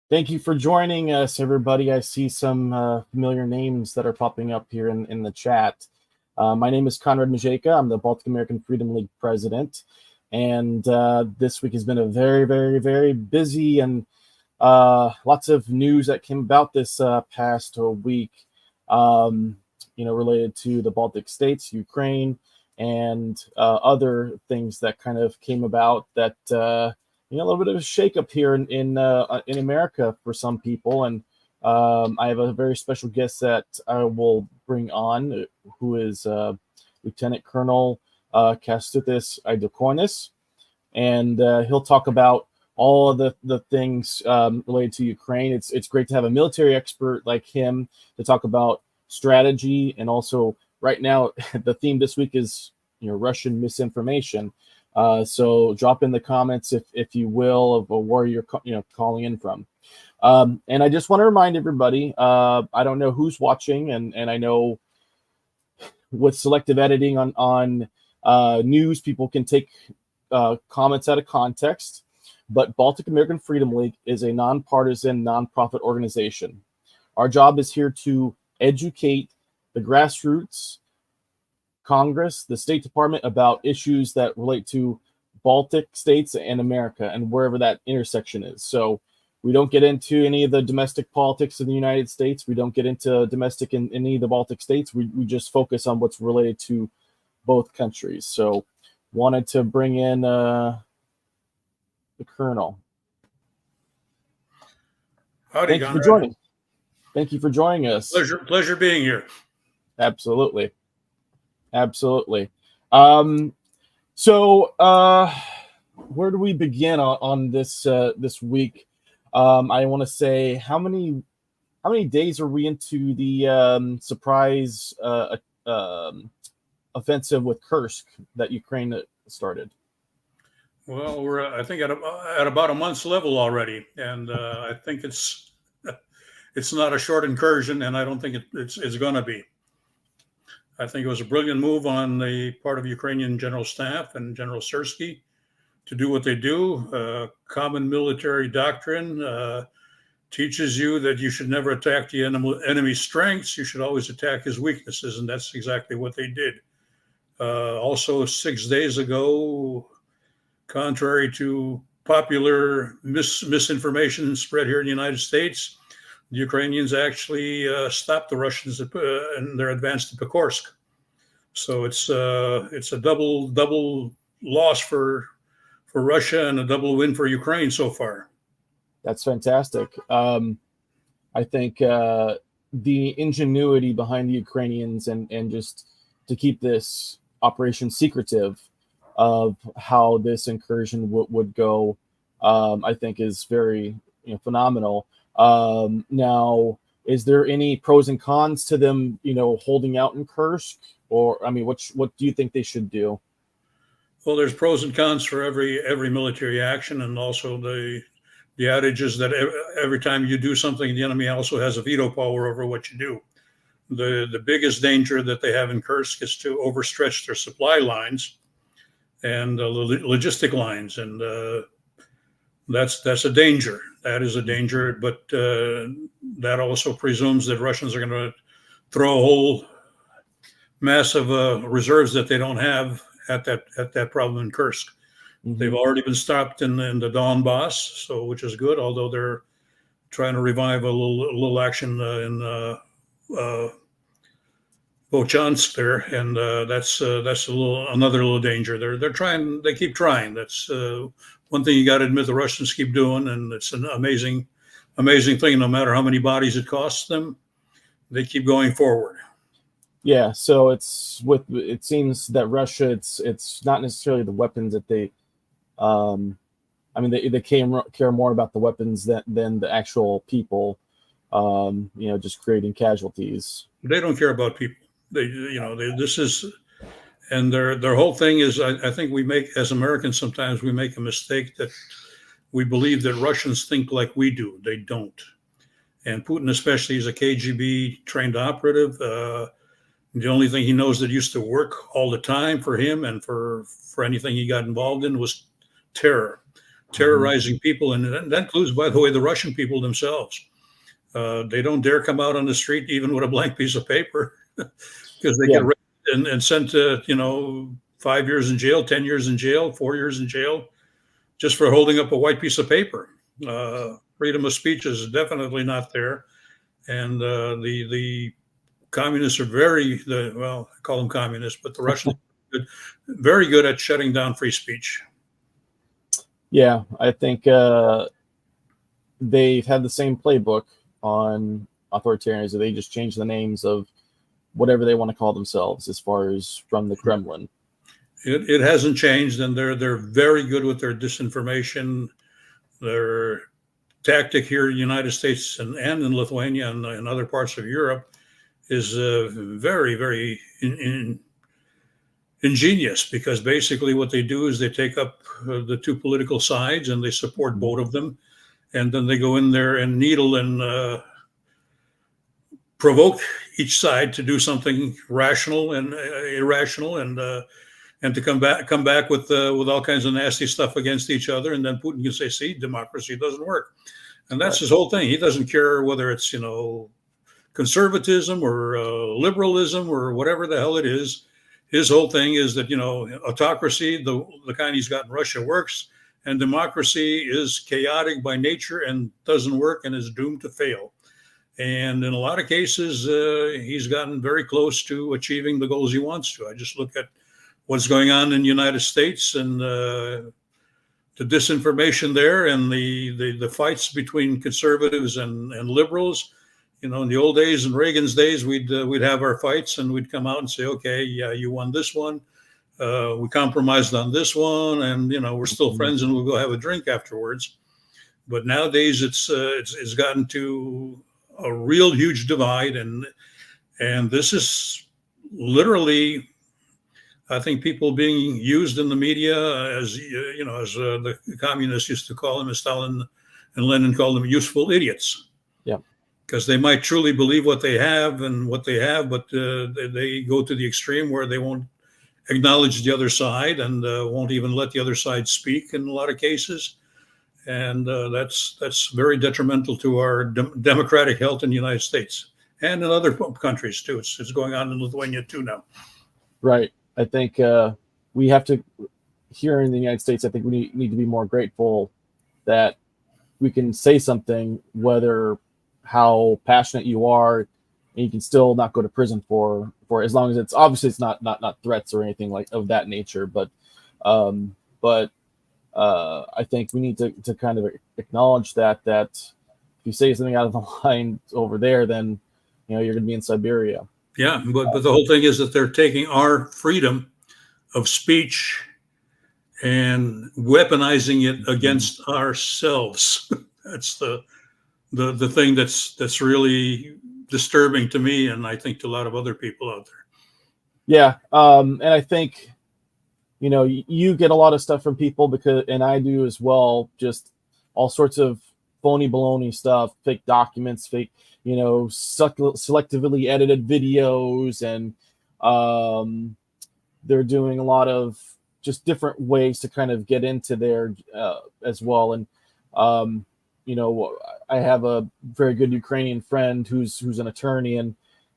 Thank you for joining us, everybody. I see some familiar names that are popping up here in the chat. My name is Conrad Majeka. I'm the Baltic American Freedom League president. And this week has been a very, very, very busy and lots of news that came about this past week, related to the Baltic states, Ukraine, and other things that kind of came about that a little bit of a shakeup here in America for some people. And I have a very special guest that I will bring on, who is Lieutenant Colonel Kestutis Eidukonis, and he'll talk about all of the things related to Ukraine. It's great to have a military expert like him to talk about strategy, and also right now the theme this week is Russian misinformation. So drop in the comments if you will of where you're calling in from. And I just want to remind everybody, I don't know who's watching, and I know with selective editing on news, people can take comments out of context, but Baltic American Freedom League is a nonpartisan, nonprofit organization. Our job is here to educate the grassroots, Congress, the State Department about issues that relate to Baltic states and America and wherever that intersection is. So we don't get into any of the domestic politics in the United States. We don't get into domestic in any of the Baltic states. We just focus on what's related to both countries. So wanted to bring in the Colonel. Howdy, Thank you for joining. Thank you for joining us. Pleasure being here. Absolutely. Where do we begin on this week? I want to say how many days are we into the surprise offensive with Kursk that Ukraine started? Well, we're I think at about a month's level already, and I think it's not a short incursion, and I don't think it's going to be. I think it was a brilliant move on the part of Ukrainian General Staff and General Syrskyi to do what they do. Common military doctrine teaches you that you should never attack the enemy's strengths. You should always attack his weaknesses, and that's exactly what they did. Also, 6 days ago, contrary to popular misinformation spread here in the United States, the Ukrainians actually stopped the Russians in their advance to Pokrovsk. So it's a double loss for Russia and a double win for Ukraine so far. That's fantastic. I think the ingenuity behind the Ukrainians and just to keep this operation secretive of how this incursion would go, I think is very phenomenal. Now, is there any pros and cons to them, holding out in Kursk? Or, I mean, what do you think they should do? Well, there's pros and cons for every military action, and also the adage is that every time you do something, the enemy also has a veto power over what you do. The biggest danger that they have in Kursk is to overstretch their supply lines and logistic lines, and that's a danger. That is a danger, but that also presumes that Russians are going to throw a whole mass of reserves that they don't have at that problem in Kursk. Mm-hmm. They've already been stopped in the Donbass, which is good. Although they're trying to revive a little action in Volchansk there, and that's another little danger. They keep trying. That's one thing you got to admit the Russians keep doing, and it's an amazing thing. No matter how many bodies it costs them, they keep going forward. Yeah, so it seems that Russia, it's not necessarily the weapons that they, they care more about the weapons than the actual people, just creating casualties. They don't care about people. And their whole thing is, I think as Americans, sometimes we make a mistake that we believe that Russians think like we do. They don't. And Putin especially is a KGB trained operative. The only thing he knows that used to work all the time for him and for anything he got involved in was terror. terrorizing people, and that includes, by the way, the Russian people themselves. They don't dare come out on the street even with a blank piece of paper because they get arrested and sent to 5 years in jail, 10 years in jail, 4 years in jail, just for holding up a white piece of paper. Freedom of speech is definitely not there, and the communists are I call them communists, but the Russians are very good at shutting down free speech. Yeah, I think they've had the same playbook on authoritarians. They just change the names of whatever they want to call themselves as far as from the Kremlin. It hasn't changed, and they're very good with their disinformation. Their tactic here in the United States and in Lithuania and in other parts of Europe is very, very ingenious, because basically what they do is they take up the two political sides and they support both of them, and then they go in there and needle and provoke each side to do something rational and irrational, and to come back with all kinds of nasty stuff against each other, and then Putin can say, "See, democracy doesn't work," and that's his whole thing. He doesn't care whether it's conservatism or liberalism or whatever the hell it is. His whole thing is that autocracy, the kind he's got in Russia, works, and democracy is chaotic by nature and doesn't work and is doomed to fail. And in a lot of cases, he's gotten very close to achieving the goals he wants to. I just look at what's going on in the United States and the disinformation there, and the fights between conservatives and liberals. In the old days, in Reagan's days, we'd have our fights and we'd come out and say, "Okay, yeah, you won this one. We compromised on this one, and we're still friends, and we'll go have a drink afterwards." But nowadays, it's gotten to a real huge divide, and this is literally, I think, people being used in the media as the communists used to call them, as Stalin and Lenin called them, useful idiots. Yeah. Because they might truly believe what they have, but they go to the extreme where they won't acknowledge the other side and won't even let the other side speak in a lot of cases. And that's very detrimental to our democratic health in the United States and in other countries too. It's going on in Lithuania too now. Right. I think we have to, here in the United States, I think we need to be more grateful that we can say something, whether how passionate you are, and you can still not go to prison for as long as it's obviously it's not threats or anything like of that nature. But I think we need to kind of acknowledge that if you say something out of the line over there, then you're going to be in Siberia. Yeah, but the whole thing is that they're taking our freedom of speech and weaponizing it against ourselves. That's the thing that's really disturbing to me, and I think to a lot of other people out there. Yeah, and I think you get a lot of stuff from people, and I do as well, just all sorts of phony baloney stuff, fake documents, fake selectively edited videos, and they're doing a lot of just different ways to kind of get into there as well. And I have a very good Ukrainian friend who's an attorney, and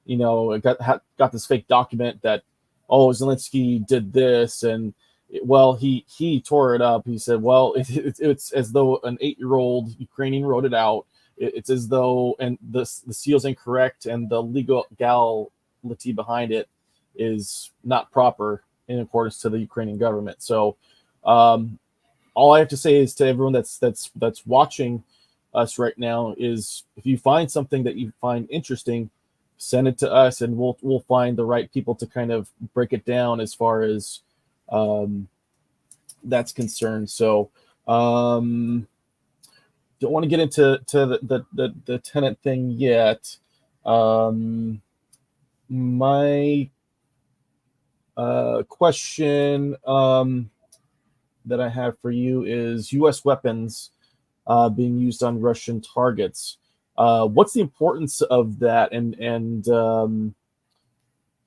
got this fake document that, Zelensky did this, and he tore it up. He said, well, it's as though an 8-year-old Ukrainian wrote it out. It's as though, and the seal's incorrect, and the legality behind it is not proper in accordance to the Ukrainian government. So all I have to say is to everyone that's watching us right now is, if you find something that you find interesting, send it to us, and we'll find the right people to kind of break it down as far as that's concerned. So don't want to get into the tenant thing yet. My question that I have for you is U.S. weapons being used on Russian targets. What's the importance of that? And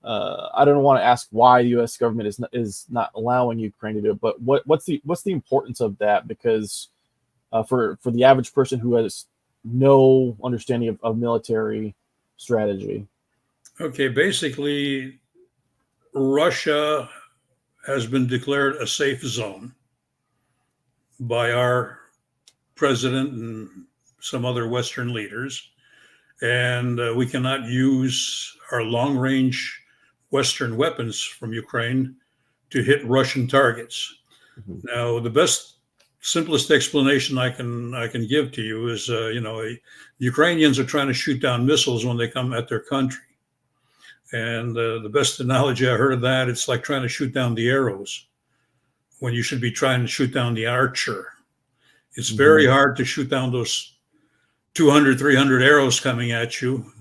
I don't want to ask why the U.S. government is not allowing Ukraine to do it, but what's the importance of that? Because for the average person who has no understanding of military strategy? Okay, basically, Russia has been declared a safe zone by our president and some other Western leaders. And we cannot use our long-range Western weapons from Ukraine to hit Russian targets. Mm-hmm. Now, the best, simplest explanation I can give to you is, Ukrainians are trying to shoot down missiles when they come at their country. And the best analogy I heard of that, it's like trying to shoot down the arrows when you should be trying to shoot down the archer. It's very hard to shoot down those 200, 300 arrows coming at you.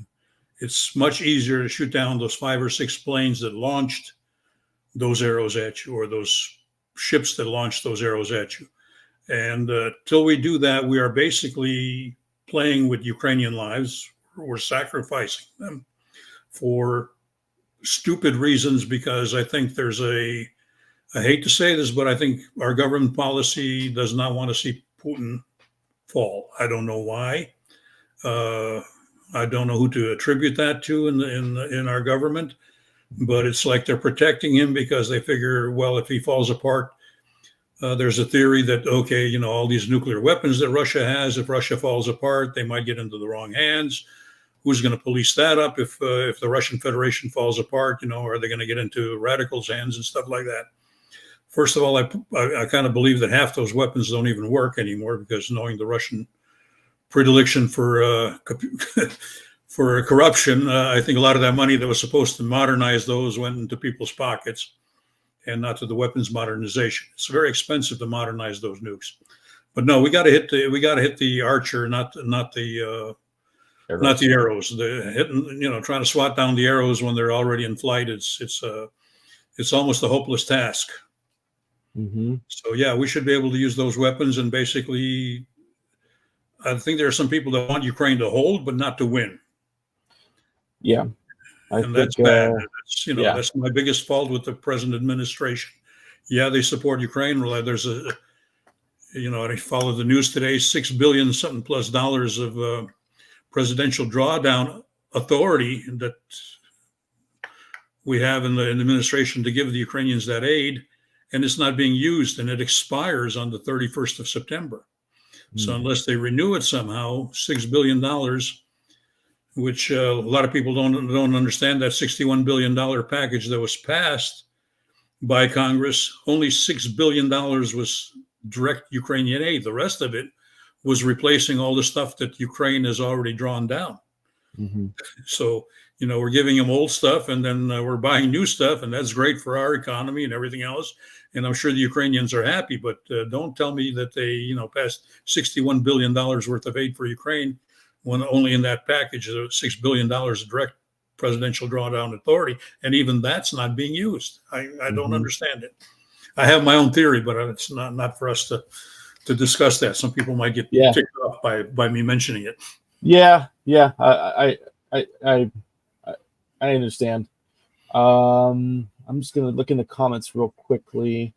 It's much easier to shoot down those 5 or 6 planes that launched those arrows at you, or those ships that launched those arrows at you. And till we do that, we are basically playing with Ukrainian lives. We're sacrificing them for stupid reasons, because I think there's I hate to say this, but I think our government policy does not want to see Putin fall. I don't know why. I don't know who to attribute that to in our government, but it's like they're protecting him because they figure, well, if he falls apart, there's a theory that, okay, all these nuclear weapons that Russia has, if Russia falls apart, they might get into the wrong hands. Who's going to police that up if the Russian Federation falls apart? Are they going to get into radicals' hands and stuff like that? First of all, I kind of believe that half those weapons don't even work anymore, because knowing the Russian predilection for corruption, I think a lot of that money that was supposed to modernize those went into people's pockets and not to the weapons modernization. It's very expensive to modernize those nukes. But no, we got to hit the archer, not the arrows. The hitting, trying to swat down the arrows when they're already in flight. It's almost a hopeless task. Mm-hmm. So yeah, we should be able to use those weapons. And basically, I think there are some people that want Ukraine to hold, but not to win. Yeah, that's bad. That's my biggest fault with the present administration. Yeah, they support Ukraine. There's I followed the news today, $6 billion something plus dollars of presidential drawdown authority that we have in the administration to give the Ukrainians that aid, and it's not being used, and it expires on the 31st of September. So unless they renew it somehow, $6 billion, which a lot of people don't understand, that $61 billion package that was passed by Congress, only $6 billion was direct Ukrainian aid. The rest of it was replacing all the stuff that Ukraine has already drawn down. Mm-hmm. So, we're giving them old stuff, and then we're buying new stuff, and that's great for our economy and everything else. And I'm sure the Ukrainians are happy, but don't tell me that they, passed $61 billion worth of aid for Ukraine when only in that package, $6 billion of direct presidential drawdown authority. And even that's not being used. I don't understand it. I have my own theory, but it's not for us to discuss that. Some people might get ticked off by me mentioning it. Yeah. I understand. I'm just going to look in the comments real quickly.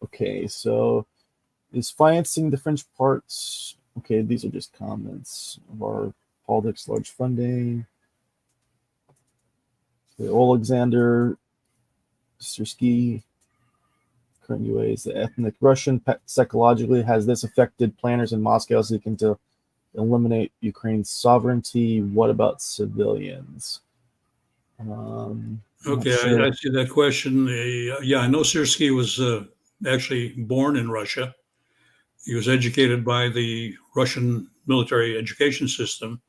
Okay, so is financing the French parts? Okay, these are just comments of our politics, large funding. The Alexander Sursky, current UA is the ethnic Russian. Psychologically, has this affected planners in Moscow seeking to eliminate Ukraine's sovereignty? What about civilians? Okay, sure. I see that question. I know Sursky was actually born in Russia. He was educated by the Russian military education system,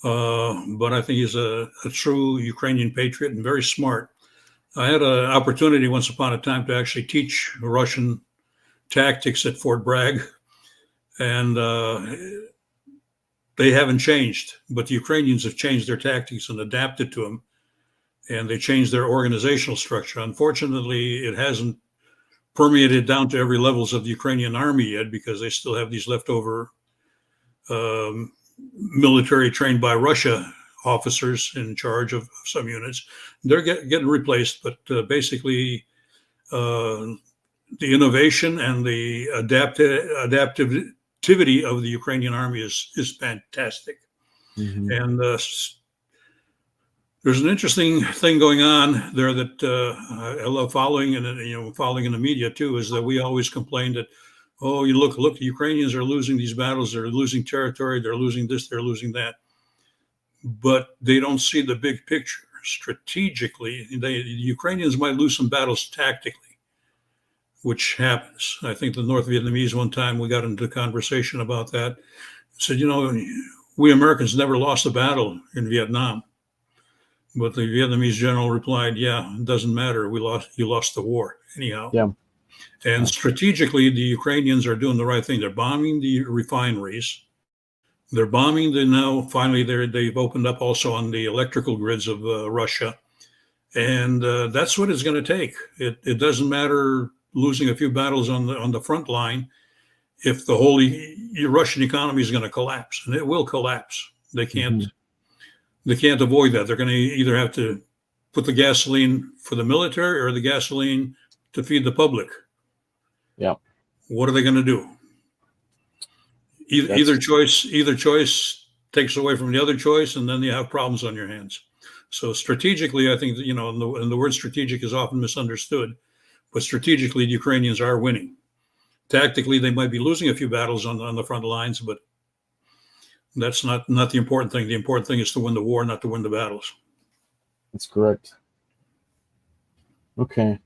but I think he's a true Ukrainian patriot and very smart. I had an opportunity once upon a time to actually teach Russian tactics at Fort Bragg, and they haven't changed, but the Ukrainians have changed their tactics and adapted to them, and they changed their organizational structure. Unfortunately, it hasn't permeated down to every levels of the Ukrainian army yet, because they still have these leftover military trained by Russia officers in charge of some units. They're getting replaced, but basically the innovation and the adaptivity of the Ukrainian army is fantastic. Mm-hmm. And there's an interesting thing going on there that I love following, and following in the media too, is that we always complain that, oh, you look, the Ukrainians are losing these battles, they're losing territory, they're losing this, they're losing that, but they don't see the big picture. Strategically, the Ukrainians might lose some battles tactically, which happens. I think the North Vietnamese, one time we got into a conversation about that, said, we Americans never lost a battle in Vietnam. But the Vietnamese general replied, yeah, it doesn't matter. You lost the war anyhow. Yeah. And strategically, the Ukrainians are doing the right thing. They're bombing the refineries. They're bombing finally they've opened up also on the electrical grids of Russia. And that's what it's going to take. It doesn't matter losing a few battles on the front line if the whole Russian economy is going to collapse, and it will collapse. They can't avoid that. They're going to either have to put the gasoline for the military or the gasoline to feed the public. Yeah. What are they going to do? Either choice takes away from the other choice, and then you have problems on your hands. So strategically, I think that, and the word strategic is often misunderstood, but strategically, the Ukrainians are winning. Tactically, they might be losing a few battles on the front lines, but that's not the important thing. The important thing is to win the war, not to win the battles. That's correct. Okay.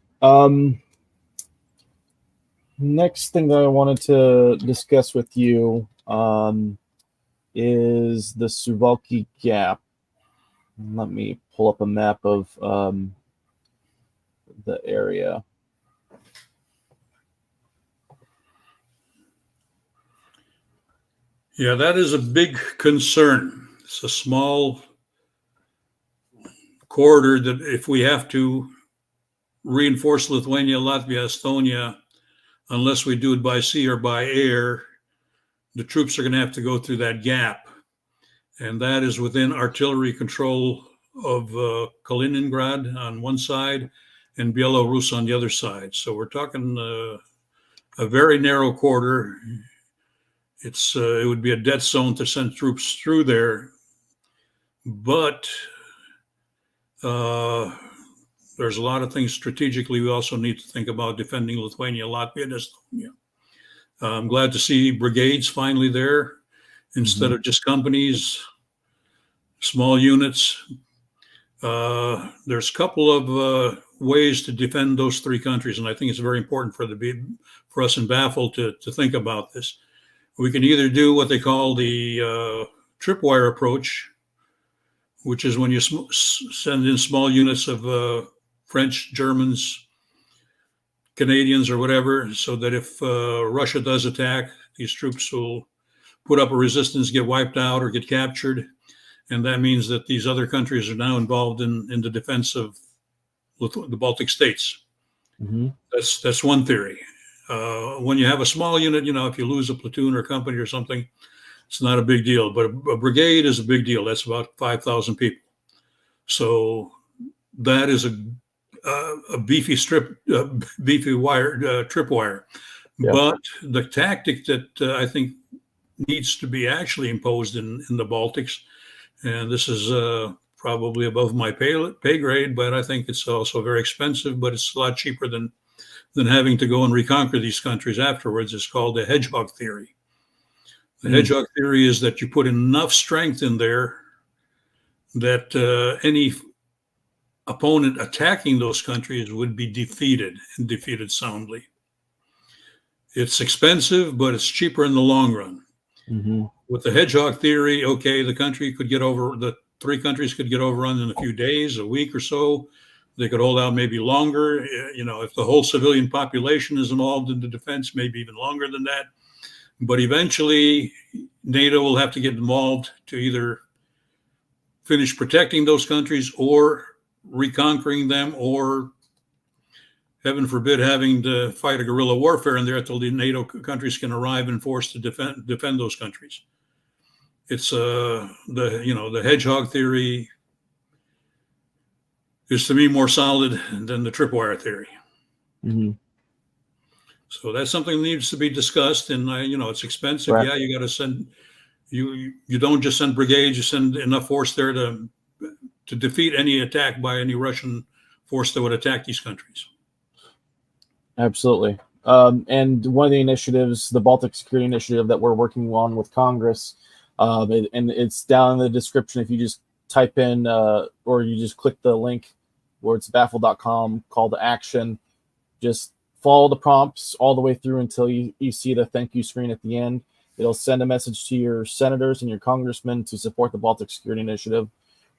Next thing that I wanted to discuss with you is the Suwalki Gap. Let me pull up a map of the area. Yeah, that is a big concern. It's a small corridor that if we have to reinforce Lithuania, Latvia, Estonia, unless we do it by sea or by air, the troops are going to have to go through that gap. And that is within artillery control of Kaliningrad on one side and Belarus on the other side. So we're talking a very narrow corridor. It would be a death zone to send troops through there, but there's a lot of things strategically we also need to think about defending Lithuania, Latvia, and Estonia. I'm glad to see brigades finally there instead of just companies, small units. There's a couple of ways to defend those three countries, and I think it's very important for us in Baffle to think about this. We can either do what they call the tripwire approach, which is when you send in small units of French, Germans, Canadians, or whatever, so that if Russia does attack, these troops will put up a resistance, get wiped out, or get captured. And that means that these other countries are now involved in the defense of the Baltic states. Mm-hmm. That's one theory. When you have a small unit, if you lose a platoon or a company or something, it's not a big deal. But a brigade is a big deal. That's about 5,000 people. So that is a beefy tripwire. Yeah. But the tactic that I think needs to be actually imposed in the Baltics, and this is probably above my pay grade, but I think it's also very expensive, but it's a lot cheaper than having to go and reconquer these countries afterwards. It's called the hedgehog theory. The hedgehog theory is that you put enough strength in there that any opponent attacking those countries would be defeated, and defeated soundly. It's expensive, but it's cheaper in the long run. Mm-hmm. With the hedgehog theory, okay, the three countries could get overrun in a few days, a week or so. They could hold out maybe longer. If the whole civilian population is involved in the defense, maybe even longer than that. But eventually, NATO will have to get involved to either finish protecting those countries or reconquering them, or, heaven forbid, having to fight a guerrilla warfare in there until the NATO countries can arrive in force to defend those countries. It's the hedgehog theory is, to me, more solid than the tripwire theory. Mm-hmm. So that's something that needs to be discussed, and it's expensive. Correct. Yeah, you got to send. You don't just send brigades; you send enough force there to defeat any attack by any Russian force that would attack these countries. Absolutely. And one of the initiatives, the Baltic Security Initiative that we're working on with Congress, and it's down in the description. If you just type in or you just click the link where it's baffle.com, call to action, just follow the prompts all the way through until you see the thank you screen at the end. It'll send a message to your senators and your congressmen to support the Baltic Security Initiative.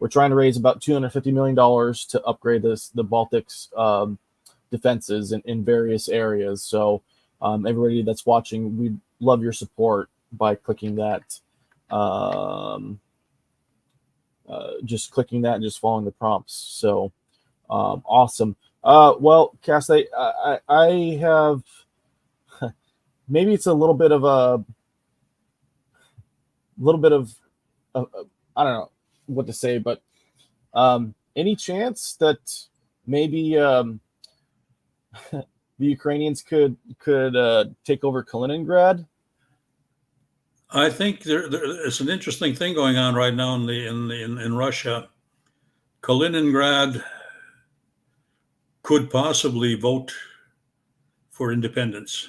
We're trying to raise about $250 million to upgrade the Baltics defenses in various areas. So everybody that's watching, we'd love your support by clicking that. Just clicking that and just following the prompts. So awesome. Well, Cass, I have maybe it's a little bit of I don't know what to say, but any chance that maybe the Ukrainians could take over Kaliningrad? I think it's an interesting thing going on right now in Russia. Kaliningrad could possibly vote for independence.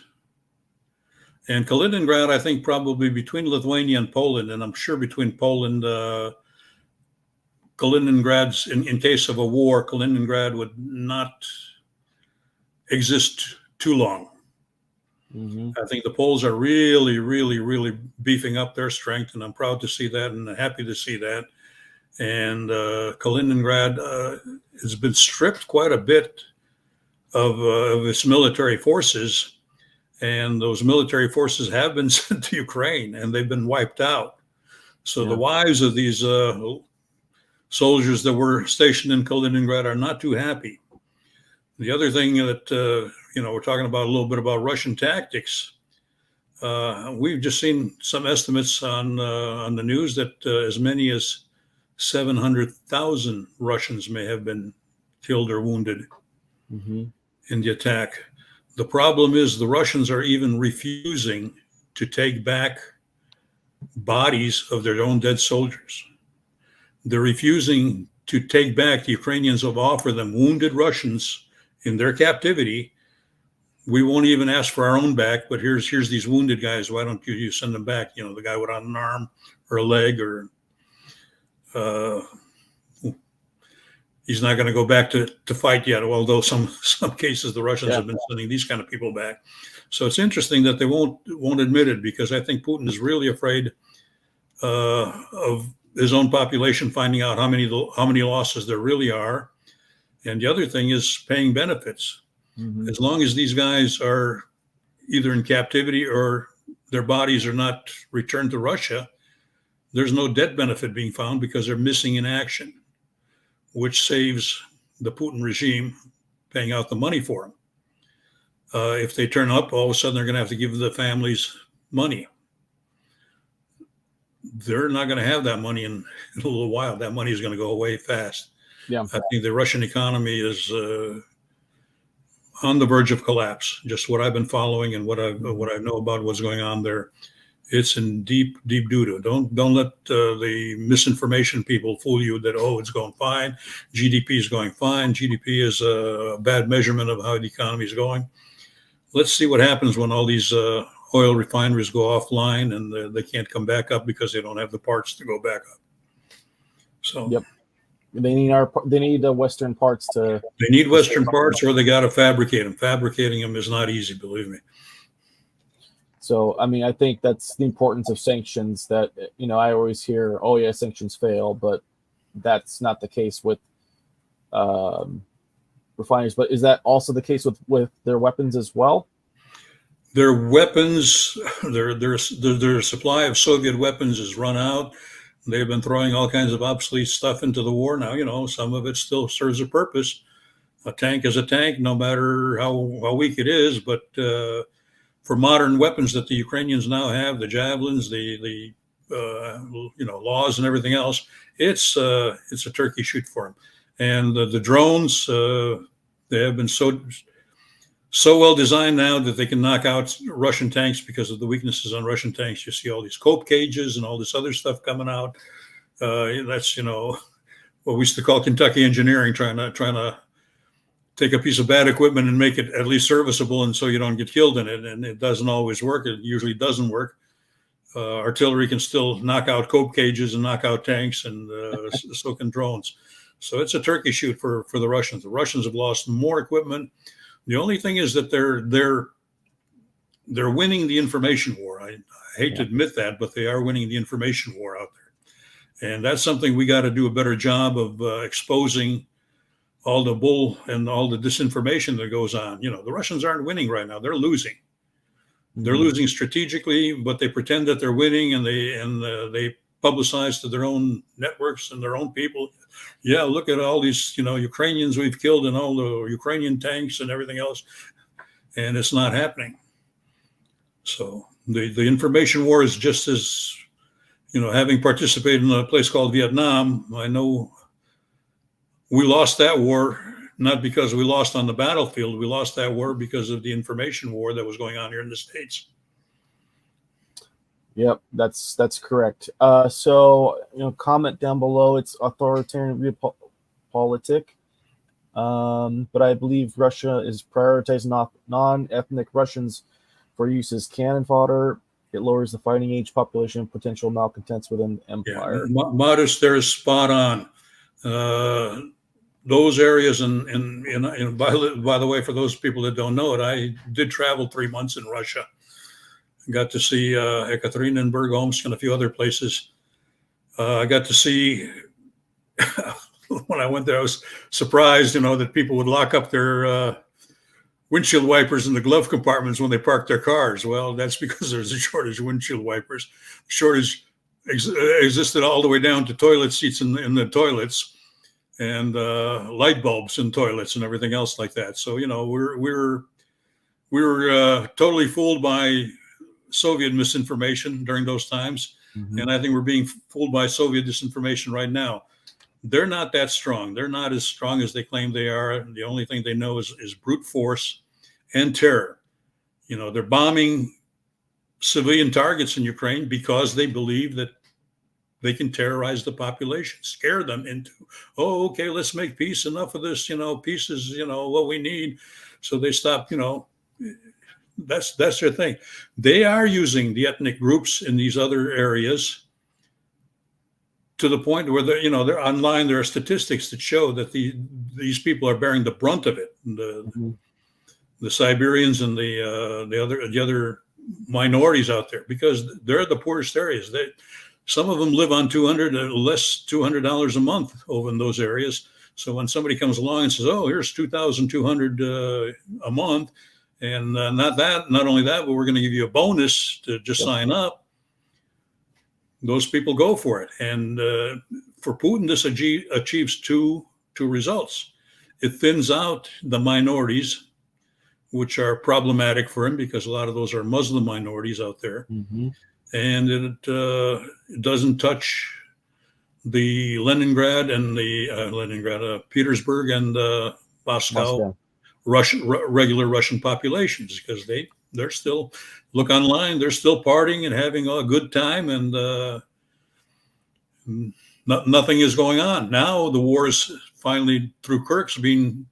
And Kaliningrad, I think, probably between Lithuania and Poland, and I'm sure between Poland, Kaliningrad's, in case of a war, Kaliningrad would not exist too long. Mm-hmm. I think the Poles are really, really, really beefing up their strength, and I'm proud to see that and happy to see that. And Kaliningrad has been stripped quite a bit of its military forces, and those military forces have been sent to Ukraine, and they've been wiped out. So the wives of these soldiers that were stationed in Kaliningrad are not too happy. The other thing that, we're talking about a little bit about Russian tactics. We've just seen some estimates on the news that as many as 700,000 Russians may have been killed or wounded in the attack. The problem is the Russians are even refusing to take back bodies of their own dead soldiers. They're refusing to take back. The Ukrainians have offered them wounded Russians in their captivity. We won't even ask for our own back, but here's these wounded guys. Why don't you send them back? The guy without an arm or a leg, or he's not going to go back to fight yet, although some cases the Russians have been sending these kind of people back. So it's interesting that they won't admit it, because I think Putin is really afraid of his own population finding out how many losses there really are. And the other thing is paying benefits. Mm-hmm. As long as these guys are either in captivity or their bodies are not returned to Russia, there's no death benefit being found because they're missing in action, which saves the Putin regime paying out the money for them. If they turn up, all of a sudden they're going to have to give the families money. They're not going to have that money in a little while. That money is going to go away fast. Yeah, I think the Russian economy is on the verge of collapse. Just what I've been following and what I know about what's going on there, it's in deep doo-doo. Don't let the misinformation people fool you that it's going fine. GDP is going fine. GDP is a bad measurement of how the economy is going. Let's see what happens when all these oil refineries go offline and they can't come back up because they don't have the parts to go back up. So yep. They need the Western parts to. They need Western parts, or they got to fabricate them. Fabricating them is not easy, believe me. So, I mean, I think that's the importance of sanctions. That I always hear, "Oh yeah, sanctions fail," but that's not the case with refineries. But is that also the case with their weapons as well? Their weapons, their supply of Soviet weapons is run out. They've been throwing all kinds of obsolete stuff into the war now. Some of it still serves a purpose. A tank is a tank, no matter how weak it is. But for modern weapons that the Ukrainians now have, the javelins, the laws and everything else, it's a turkey shoot for them. And the drones, they have been so so well designed now that they can knock out Russian tanks because of the weaknesses on Russian tanks. You see all these cope cages and all this other stuff coming out. That's, what we used to call Kentucky engineering, trying to take a piece of bad equipment and make it at least serviceable, and so you don't get killed in it. And it doesn't always work. It usually doesn't work. Artillery can still knock out cope cages and knock out tanks, and so can drones. So it's a turkey shoot for the Russians. The Russians have lost more equipment. The only thing is that they're winning the information war. I hate to admit that, but they are winning the information war out there. And that's something we got to do a better job of exposing all the bull and all the disinformation that goes on. The Russians aren't winning right now. They're losing. They're losing strategically, but they pretend that they're winning, and they publicize to their own networks and their own people. Yeah, look at all these, Ukrainians we've killed and all the Ukrainian tanks and everything else. And it's not happening. So the information war is just as, having participated in a place called Vietnam, I know we lost that war, not because we lost on the battlefield. We lost that war because of the information war that was going on here in the States. Yep, that's correct. So, comment down below. It's authoritarian realpolitik. But I believe Russia is prioritizing non-ethnic Russians for use as cannon fodder. It lowers the fighting age, population, and potential malcontents within the empire. Yeah, Modest there is spot on. Those areas, and by the way, for those people that don't know it, I did travel 3 months in Russia. Got to see Ekaterinburg, Omsk, and a few other places. I got to see, when I went there, I was surprised, that people would lock up their windshield wipers in the glove compartments when they parked their cars. Well, that's because there's a shortage of windshield wipers. Shortage existed all the way down to toilet seats in the toilets, and light bulbs in toilets and everything else like that. So, we were totally fooled by Soviet misinformation during those times. Mm-hmm. And I think we're being fooled by Soviet disinformation right now. They're not that strong. They're not as strong as they claim they are. The only thing they know is brute force and terror. They're bombing civilian targets in Ukraine because they believe that they can terrorize the population, scare them into, okay, let's make peace. Enough of this, peace is, what we need. So they stop, that's their thing. They are using the ethnic groups in these other areas to the point where they're online. There are statistics that show that these people are bearing the brunt of it. The Siberians and the other minorities out there, because they're the poorest areas. Some of them live on $200 a month over in those areas. So when somebody comes along and says, "Oh, here's $2,200 a month," and not only that, but we're going to give you a bonus to just sign up, those people go for it. And for Putin, this achieves two results. It thins out the minorities, which are problematic for him because a lot of those are Muslim minorities out there. Mm-hmm. And it doesn't touch the Leningrad and Petersburg and Moscow. Regular Russian populations, because they're still, look online, they're still partying and having a good time, and nothing is going on. Now the war is finally, through Kirk's, being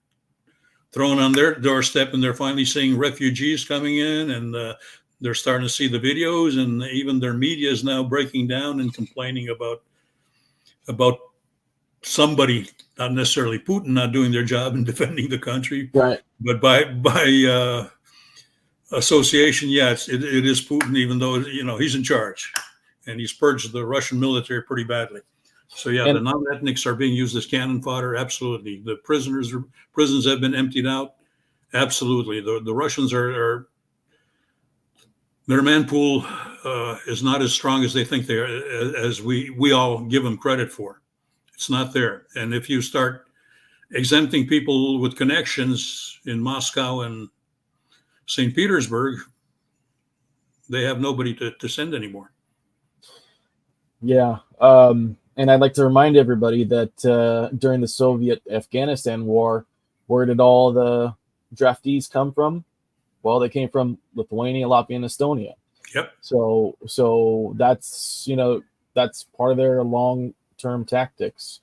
thrown on their doorstep, and they're finally seeing refugees coming in, and they're starting to see the videos, and even their media is now breaking down and complaining about somebody, not necessarily Putin, not doing their job in defending the country, right? But by association, yes, it is Putin, even though he's in charge, and he's purged the Russian military pretty badly. So yeah, the non-ethnics are being used as cannon fodder. Absolutely, the prisons have been emptied out. Absolutely, the Russians are their man pool is not as strong as they think they are, as we all give them credit for. It's not there. And if you start exempting people with connections in Moscow and St. Petersburg, they have nobody to send anymore. Yeah. And I'd like to remind everybody that during the Soviet Afghanistan war, where did all the draftees come from? Well, they came from Lithuania, Latvia, and Estonia. Yep. So that's that's part of their long-term tactics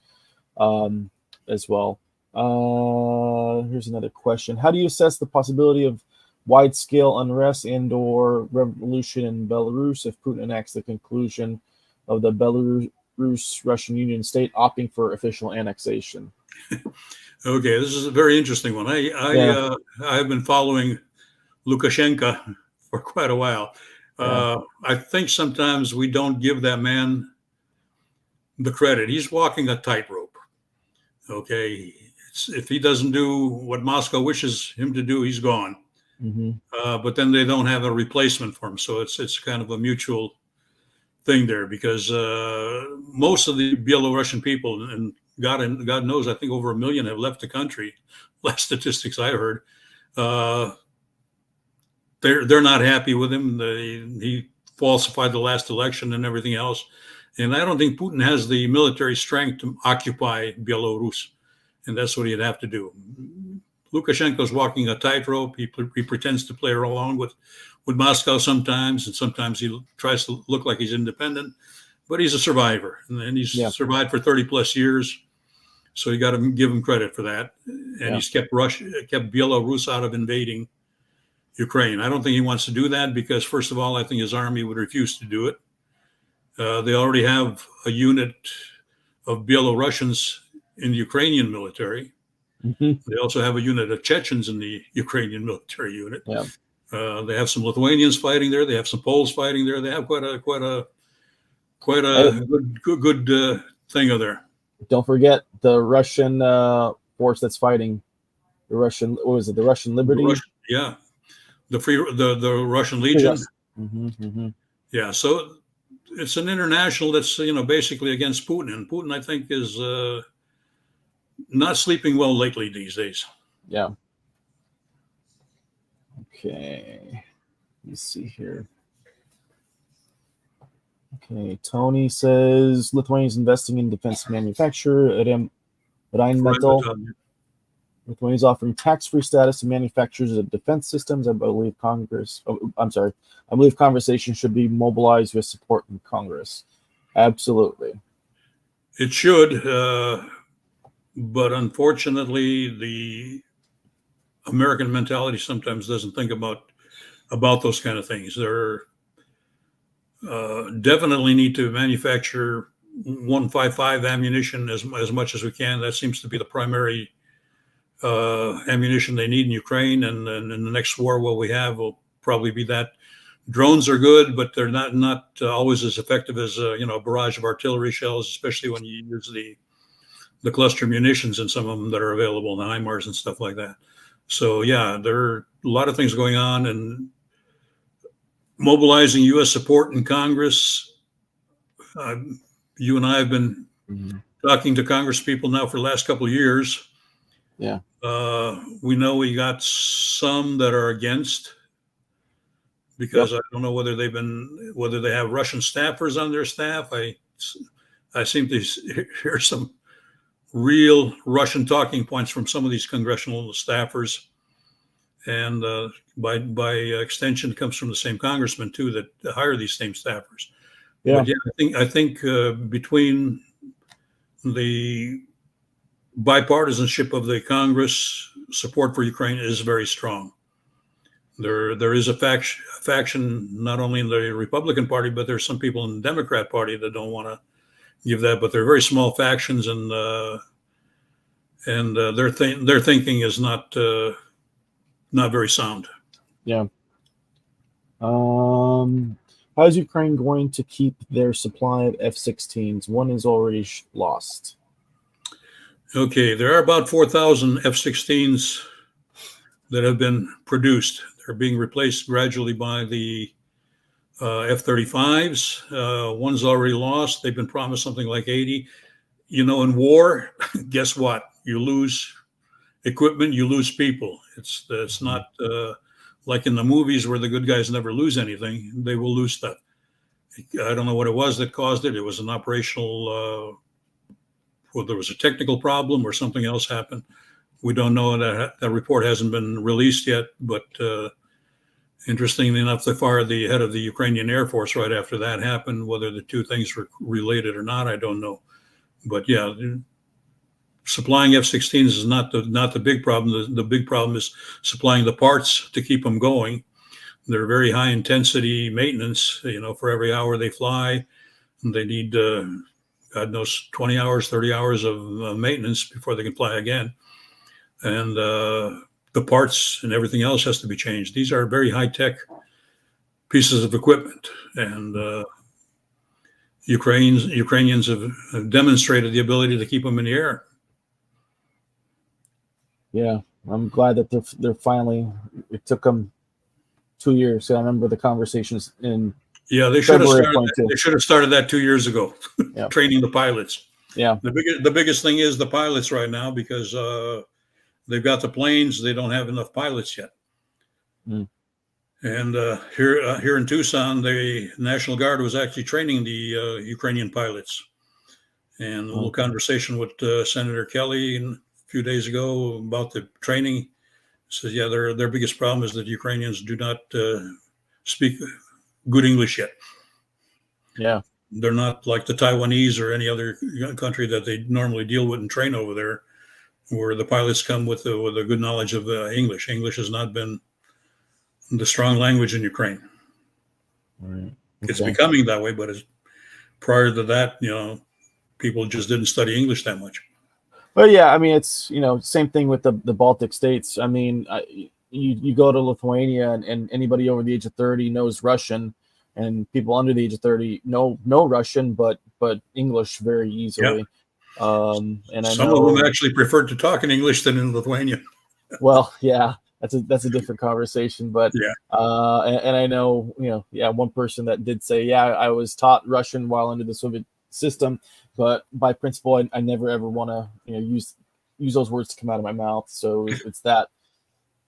as well. Here's another question: how do you assess the possibility of wide-scale unrest and/or revolution in Belarus if Putin enacts the conclusion of the Belarus-Russian Union state, opting for official annexation? Okay, this is a very interesting one. I've been following Lukashenko for quite a while. I think sometimes we don't give that man the credit. He's walking a tightrope. Okay, if he doesn't do what Moscow wishes him to do, he's gone. Mm-hmm. But then they don't have a replacement for him, so it's kind of a mutual thing there, because most of the Belarusian people, and God knows, I think over 1 million have left the country. Last statistics I heard, they're not happy with him. He falsified the last election and everything else, and I don't think Putin has the military strength to occupy Belarus, and that's what he'd have to do. Lukashenko's walking a tightrope. He pretends to play along with Moscow sometimes, and sometimes he tries to look like he's independent, but he's a survivor, and he's survived for 30 plus years. So you got to give him credit for that. And he's kept Belarus out of invading Ukraine. I don't think he wants to do that because, first of all, I think his army would refuse to do it. They already have a unit of Belarusians in the Ukrainian military. Mm-hmm. They also have a unit of Chechens in the Ukrainian military unit. Yeah. They have some Lithuanians fighting there. They have some Poles fighting there. They have quite a good thing of there. Don't forget the Russian force that's fighting the Russian. What was it? The Russian Liberty. The Russian Legion. Yes. Mm-hmm, mm-hmm. Yeah. So it's an international that's basically against Putin, and Putin, I think, is not sleeping well lately these days. Yeah. Okay. Let's see here. Okay, Tony says Lithuania is investing in defense manufacturer at Rheinmetall. Lithuania is offering tax-free status to manufacturers of defense systems. I believe I believe conversation should be mobilized with support in Congress. Absolutely. It should, but unfortunately, the American mentality sometimes doesn't think about those kind of things. They're definitely need to manufacture 155 ammunition as much as we can. That seems to be the primary ammunition they need in Ukraine, and in the next war, what we have will probably be that. Drones are good, but they're not always as effective as a barrage of artillery shells, especially when you use the cluster munitions in some of them that are available in the HIMARS and stuff like that. So yeah, there are a lot of things going on, and mobilizing U.S. support in Congress. You and I have been talking to Congress people now for the last couple of years. Yeah. We know we got some that are against, because I don't know whether they have Russian staffers on their staff. I seem to hear some real Russian talking points from some of these congressional staffers, and by extension, comes from the same congressman too that hire these same staffers. Yeah, but yeah, I think between the bipartisanship of the Congress, support for Ukraine is very strong. There is a faction not only in the Republican Party, but there's some people in the Democrat Party that don't want to give that. But they're very small factions, and their thinking is not very sound. Yeah. How is Ukraine going to keep their supply of F-16s? One is already lost. Okay, there are about 4,000 F-16s that have been produced. They're being replaced gradually by the F-35s. One's already lost. They've been promised something like 80. In war, guess what? You lose equipment, you lose people. It's not like in the movies where the good guys never lose anything. They will lose stuff. I don't know what it was that caused it. It was an operational, there was a technical problem or something else happened. We don't know. That report hasn't been released yet, but Interestingly enough, they fired the head of the Ukrainian Air Force right after that happened. Whether the two things were related or not, I don't know. But yeah, supplying F-16s is not the big problem. The big problem is supplying the parts to keep them going. They're very high intensity maintenance. For every hour they fly, they need God knows 20 hours, 30 hours of maintenance before they can fly again. And the parts and everything else has to be changed. These are very high-tech pieces of equipment, and Ukrainians have demonstrated the ability to keep them in the air. Yeah, I'm glad that they're finally. It took them 2 years. So I remember the conversations in. Yeah, they should have started that 2 years ago, yeah. Training the pilots. Yeah. The biggest thing is the pilots right now, because they've got the planes. They don't have enough pilots yet. Mm. And here in Tucson, the National Guard was actually training the Ukrainian pilots. And a little conversation with Senator Kelly a few days ago about the training. Says, yeah, their biggest problem is that Ukrainians do not speak good English yet. Yeah. They're not like the Taiwanese or any other country that they normally deal with and train over there, where the pilots come with a good knowledge of English. English has not been the strong language in Ukraine. Right. Okay. It's becoming that way, but prior to that, people just didn't study English that much. But yeah, I mean, it's same thing with the Baltic states. I mean, you go to Lithuania, and anybody over the age of 30 knows Russian, and people under the age of 30 know Russian, but English very easily. Yeah. And I some know of them actually prefer to talk in English than in Lithuanian. Well, yeah, that's a different conversation, but yeah. And I know, one person that did say, yeah, I was taught Russian while under the Soviet system, but by principle, I never ever want to, use those words to come out of my mouth. So it's that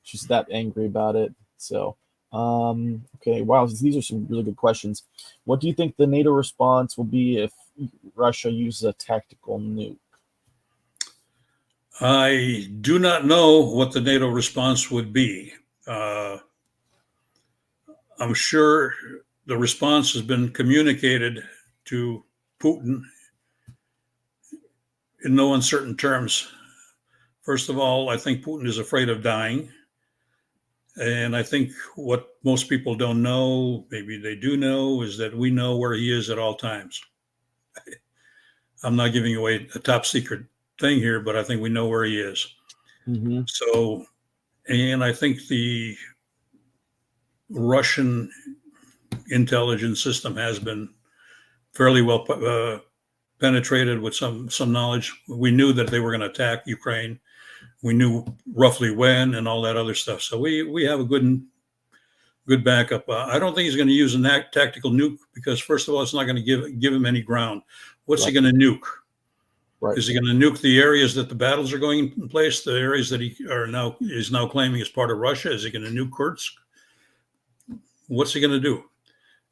just that angry about it. So, okay, wow, these are some really good questions. What do you think the NATO response will be if Russia uses a tactical nuke? I do not know what the NATO response would be. I'm sure the response has been communicated to Putin in no uncertain terms. First of all, I think Putin is afraid of dying. And I think what most people don't know, maybe they do know, is that we know where he is at all times. I'm not giving away a top secret thing here, but I think we know where he is. Mm-hmm. So, and I think the Russian intelligence system has been fairly well penetrated with some knowledge. We knew that they were going to attack Ukraine. We knew roughly when and all that other stuff. So we have a good backup. I don't think he's going to use a tactical nuke because, first of all, it's not going to give him any ground. What's he going to nuke? Right. Is he going to nuke the areas that the battles are going in place, the areas that he is now claiming as part of Russia? Is he going to nuke Kursk? What's he going to do?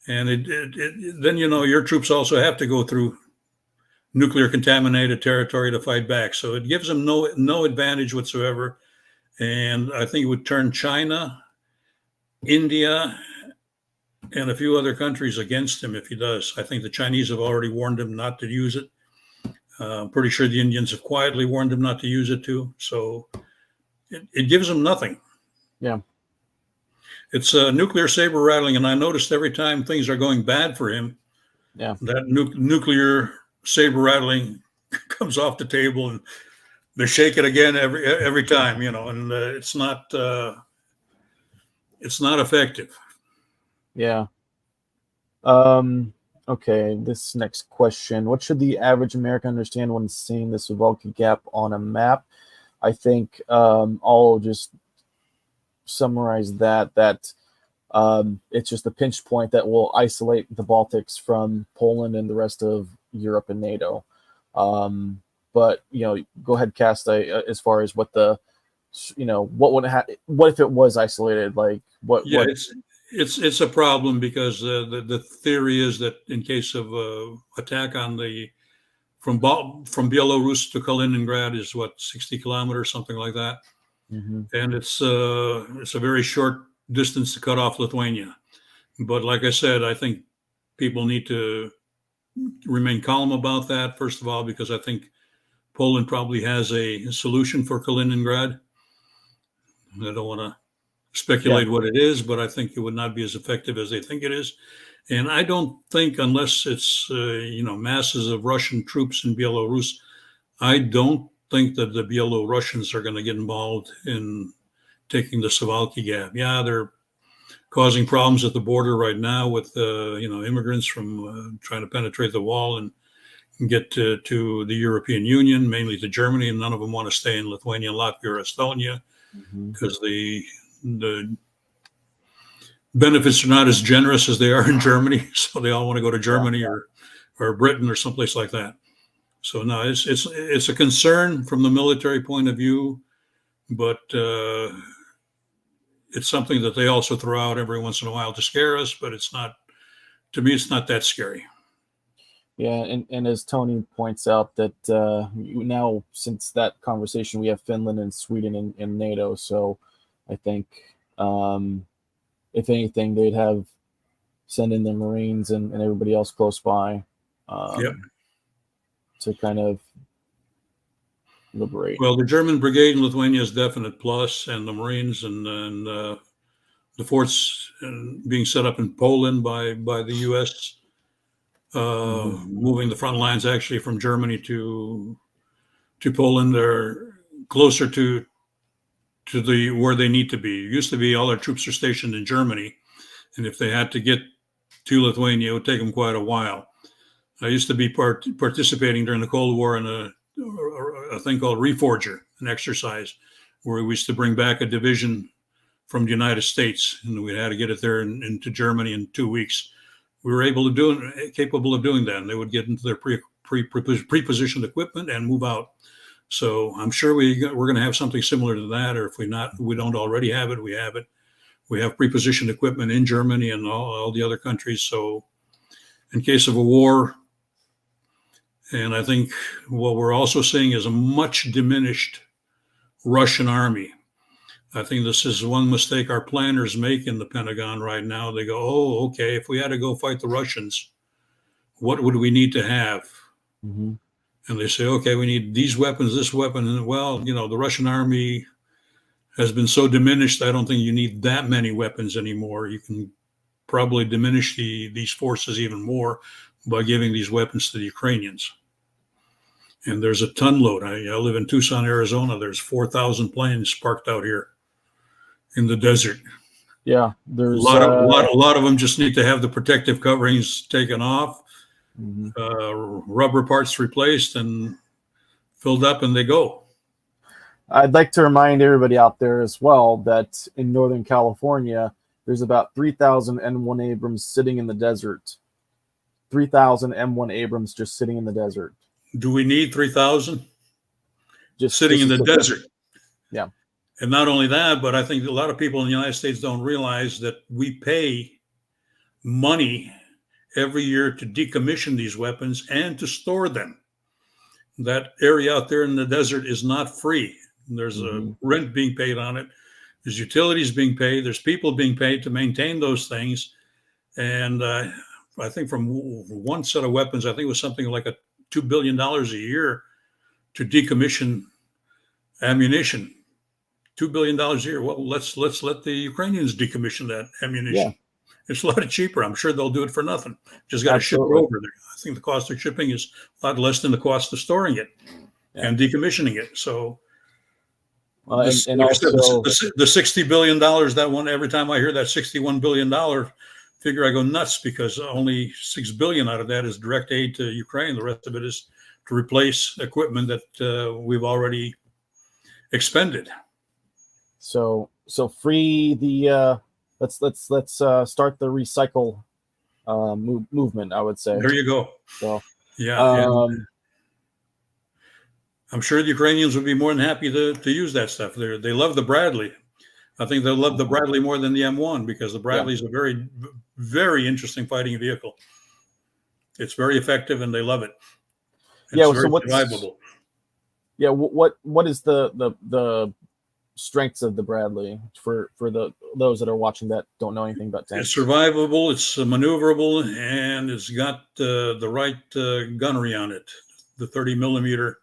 And then, your troops also have to go through nuclear contaminated territory to fight back. So it gives them no advantage whatsoever. And I think it would turn China, India, and a few other countries against him if he does. I think the Chinese have already warned him not to use it. I'm pretty sure the Indians have quietly warned him not to use it too. So it gives him nothing. Yeah. It's nuclear saber rattling. And I noticed every time things are going bad for him, that nuclear saber rattling comes off the table and they shake it again every time, and it's not effective. Yeah. Okay, this next question. What should the average American understand when seeing the Suwalki Gap on a map? I think I'll just summarize that it's just a pinch point that will isolate the Baltics from Poland and the rest of Europe and NATO. But go ahead, Cast, as far as what the what if it was isolated? Like what? Yeah, it's a problem because the theory is that in case of attack on from Belarus to Kaliningrad is 60 kilometers, something like that. Mm-hmm. And it's a very short distance to cut off Lithuania. But like I said, I think people need to remain calm about that, first of all, because I think Poland probably has a solution for Kaliningrad. I don't want to speculate what it is, but I think it would not be as effective as they think it is. And I don't think, unless it's masses of Russian troops in Belarus, I don't think that the Belarusians are going to get involved in taking the Suwalki Gap. Yeah, they're causing problems at the border right now with immigrants from trying to penetrate the wall and get to the European Union, mainly to Germany, and none of them want to stay in Lithuania, Latvia, or Estonia because the benefits are not as generous as they are in Germany. So they all want to go to Germany or Britain or someplace like that. So no, it's a concern from the military point of view, but it's something that they also throw out every once in a while to scare us. But it's not, to me, it's not that scary. Yeah, and as Tony points out, that now, since that conversation, we have Finland and Sweden in NATO. So I think, if anything, they'd have send in their Marines and everybody else close by to kind of liberate. Well, the German brigade in Lithuania is definite plus, and the Marines and the forts being set up in Poland by the U.S., moving the front lines actually from Germany to Poland are closer to the where they need to be. It used to be all our troops are stationed in Germany, and if they had to get to Lithuania, it would take them quite a while. I used to be participating during the Cold War in a thing called Reforger, an exercise where we used to bring back a division from the United States, and we had to get it there into Germany in 2 weeks. We were capable of doing that, and they would get into their pre-positioned equipment and move out. So I'm sure we're going to have something similar to that, or if we don't already have it, we have it. We have pre-positioned equipment in Germany and all the other countries. So in case of a war, and I think what we're also seeing is a much diminished Russian army. I think this is one mistake our planners make in the Pentagon right now. They go, oh, okay, if we had to go fight the Russians, what would we need to have? Mm-hmm. And they say, okay, we need these weapons, this weapon. And well, the Russian army has been so diminished, I don't think you need that many weapons anymore. You can probably diminish these forces even more by giving these weapons to the Ukrainians. And there's a ton load. I live in Tucson, Arizona. There's 4,000 planes parked out here in the desert. Yeah, there's a lot of them just need to have the protective coverings taken off, rubber parts replaced and filled up, and they go. I'd like to remind everybody out there as well that in Northern California, there's about 3,000 M1 Abrams sitting in the desert. 3,000 M1 Abrams just sitting in the desert. Do we need 3,000? Just sitting in the desert. Yeah. And not only that, but I think a lot of people in the United States don't realize that we pay money every year to decommission these weapons and to store them. That area out there in the desert is not free. There's a rent being paid on it. There's utilities being paid. There's people being paid to maintain those things. And I think from one set of weapons, I think it was something like $2 billion a year to decommission ammunition. $2 billion a year. Well, let's let the Ukrainians decommission that ammunition. Yeah. It's a lot cheaper. I'm sure they'll do it for nothing. Just got to ship it over there. I think the cost of shipping is a lot less than the cost of storing it and decommissioning it. So the $60 billion, that one, every time I hear that $61 billion figure, I go nuts, because only $6 billion out of that is direct aid to Ukraine. The rest of it is to replace equipment that we've already expended. So free the let's start the recycle movement, I would say. There you go. So yeah, I'm sure the Ukrainians would be more than happy to use that stuff. They love the Bradley. I think they'll love the Bradley more than the M1, because the Bradley is a very, very interesting fighting vehicle. It's very effective, and they love it. It's very survivable. Yeah, what is the strengths of the Bradley for those that are watching that don't know anything about tanks? It's survivable, it's maneuverable, and it's got the right gunnery on it. The 30 millimeter.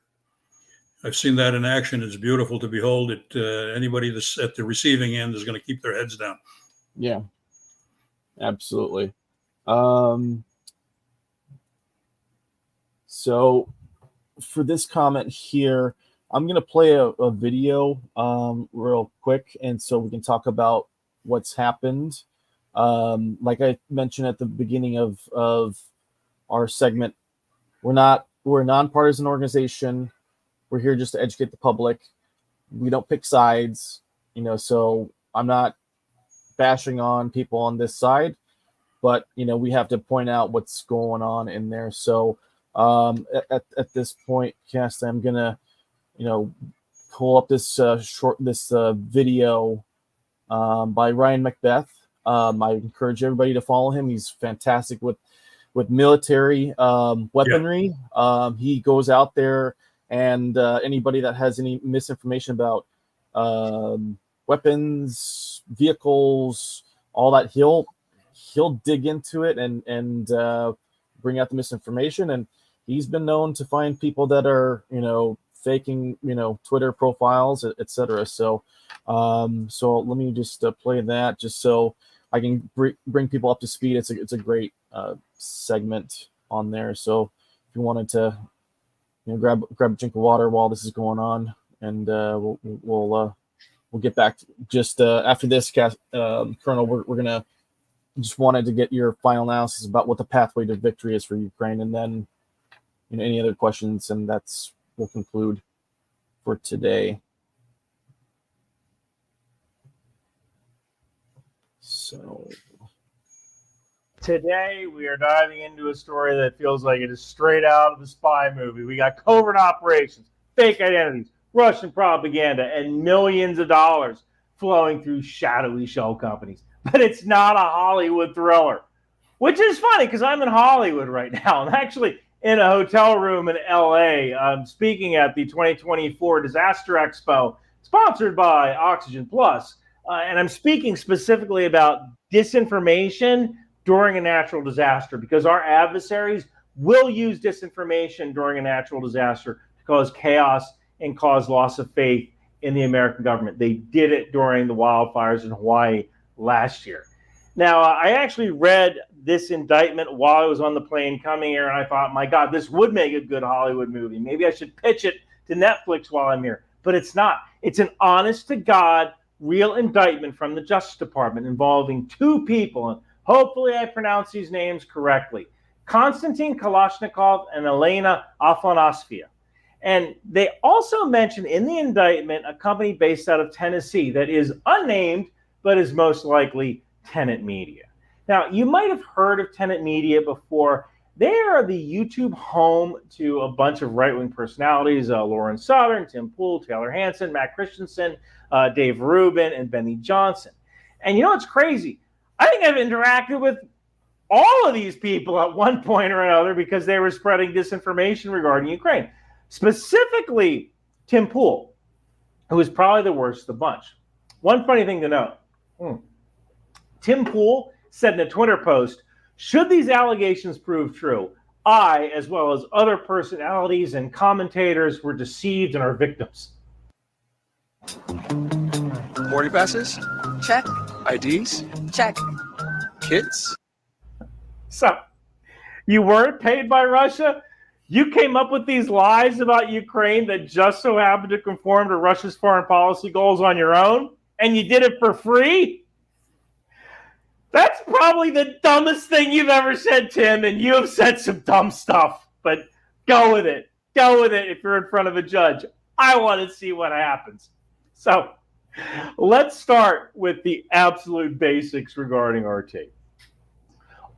I've seen that in action. It's beautiful to behold. Anybody that's at the receiving end is going to keep their heads down. Yeah, absolutely. So for this comment here, I'm going to play a video real quick, and so we can talk about what's happened. Like I mentioned at the beginning of our segment, we're a nonpartisan organization. We're here just to educate the public. We don't pick sides, so I'm not bashing on people on this side, but we have to point out what's going on in there. So at this point, Cass, I'm gonna pull up this video by Ryan Macbeth. I encourage everybody to follow him. He's fantastic with military weaponry. Yeah. He goes out there, and anybody that has any misinformation about weapons, vehicles, all that, he'll dig into it and bring out the misinformation. And he's been known to find people that are faking Twitter profiles, etc. So let me just play that just so I can bring people up to speed. It's a great segment on there. So if you wanted to grab a drink of water while this is going on, and we'll get back just after this, Colonel. We're gonna just wanted to get your final analysis about what the pathway to victory is for Ukraine, and then any other questions, and we'll conclude for today. So today we are diving into a story that feels like it is straight out of a spy movie. We got covert operations, fake identities, Russian propaganda, and millions of dollars flowing through shadowy shell companies. But it's not a Hollywood thriller, which is funny because I'm in Hollywood right now. I'm actually in a hotel room in LA. I'm speaking at the 2024 Disaster Expo, sponsored by Oxygen Plus. And I'm speaking specifically about disinformation during a natural disaster, because our adversaries will use disinformation during a natural disaster to cause chaos and cause loss of faith in the American government. They did it during the wildfires in Hawaii last year. Now, I actually read this indictment while I was on the plane coming here, and I thought, my God, this would make a good Hollywood movie. Maybe I should pitch it to Netflix while I'm here. But it's not. It's an honest-to-God, real indictment from the Justice Department involving two people, and hopefully I pronounce these names correctly: Konstantin Kalashnikov and Elena Afanasьeva. And they also mention in the indictment a company based out of Tennessee that is unnamed, but is most likely Tenant Media. Now, you might have heard of Tenant Media before. They are the YouTube home to a bunch of right-wing personalities: Lauren Southern, Tim Pool, Taylor Hanson, Matt Christensen, Dave Rubin, and Benny Johnson. And it's crazy. I think I've interacted with all of these people at one point or another because they were spreading disinformation regarding Ukraine. Specifically, Tim Pool, who is probably the worst of the bunch. One funny thing to note. Tim Pool said in a Twitter post, "Should these allegations prove true, I, as well as other personalities and commentators, were deceived and are victims." Boarding passes? Check. IDs? Check. Kids? So, you weren't paid by Russia? You came up with these lies about Ukraine that just so happened to conform to Russia's foreign policy goals on your own? And you did it for free? That's probably the dumbest thing you've ever said, Tim, and you have said some dumb stuff. But go with it. Go with it if you're in front of a judge. I want to see what happens. So, let's start with the absolute basics regarding RT.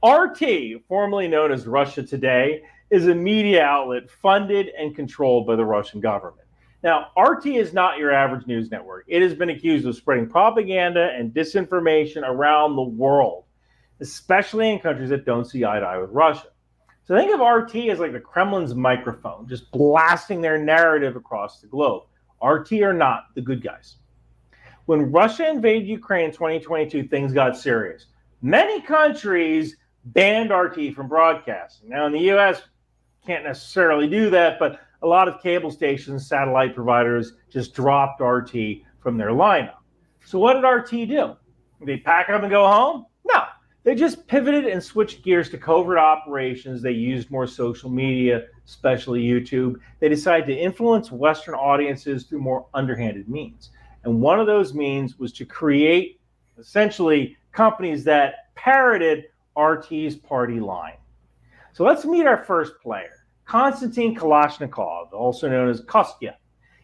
RT, formerly known as Russia Today, is a media outlet funded and controlled by the Russian government. Now, RT is not your average news network. It has been accused of spreading propaganda and disinformation around the world, especially in countries that don't see eye to eye with Russia. So think of RT as like the Kremlin's microphone, just blasting their narrative across the globe. RT are not the good guys. When Russia invaded Ukraine in 2022, things got serious. Many countries banned RT from broadcasting. Now, in the U.S., can't necessarily do that, but a lot of cable stations, satellite providers just dropped RT from their lineup. So what did RT do? Did they pack up and go home? No. They just pivoted and switched gears to covert operations. They used more social media, especially YouTube. They decided to influence Western audiences through more underhanded means. And one of those means was to create, essentially, companies that parroted RT's party line. So let's meet our first player, Konstantin Kalashnikov, also known as Kostya.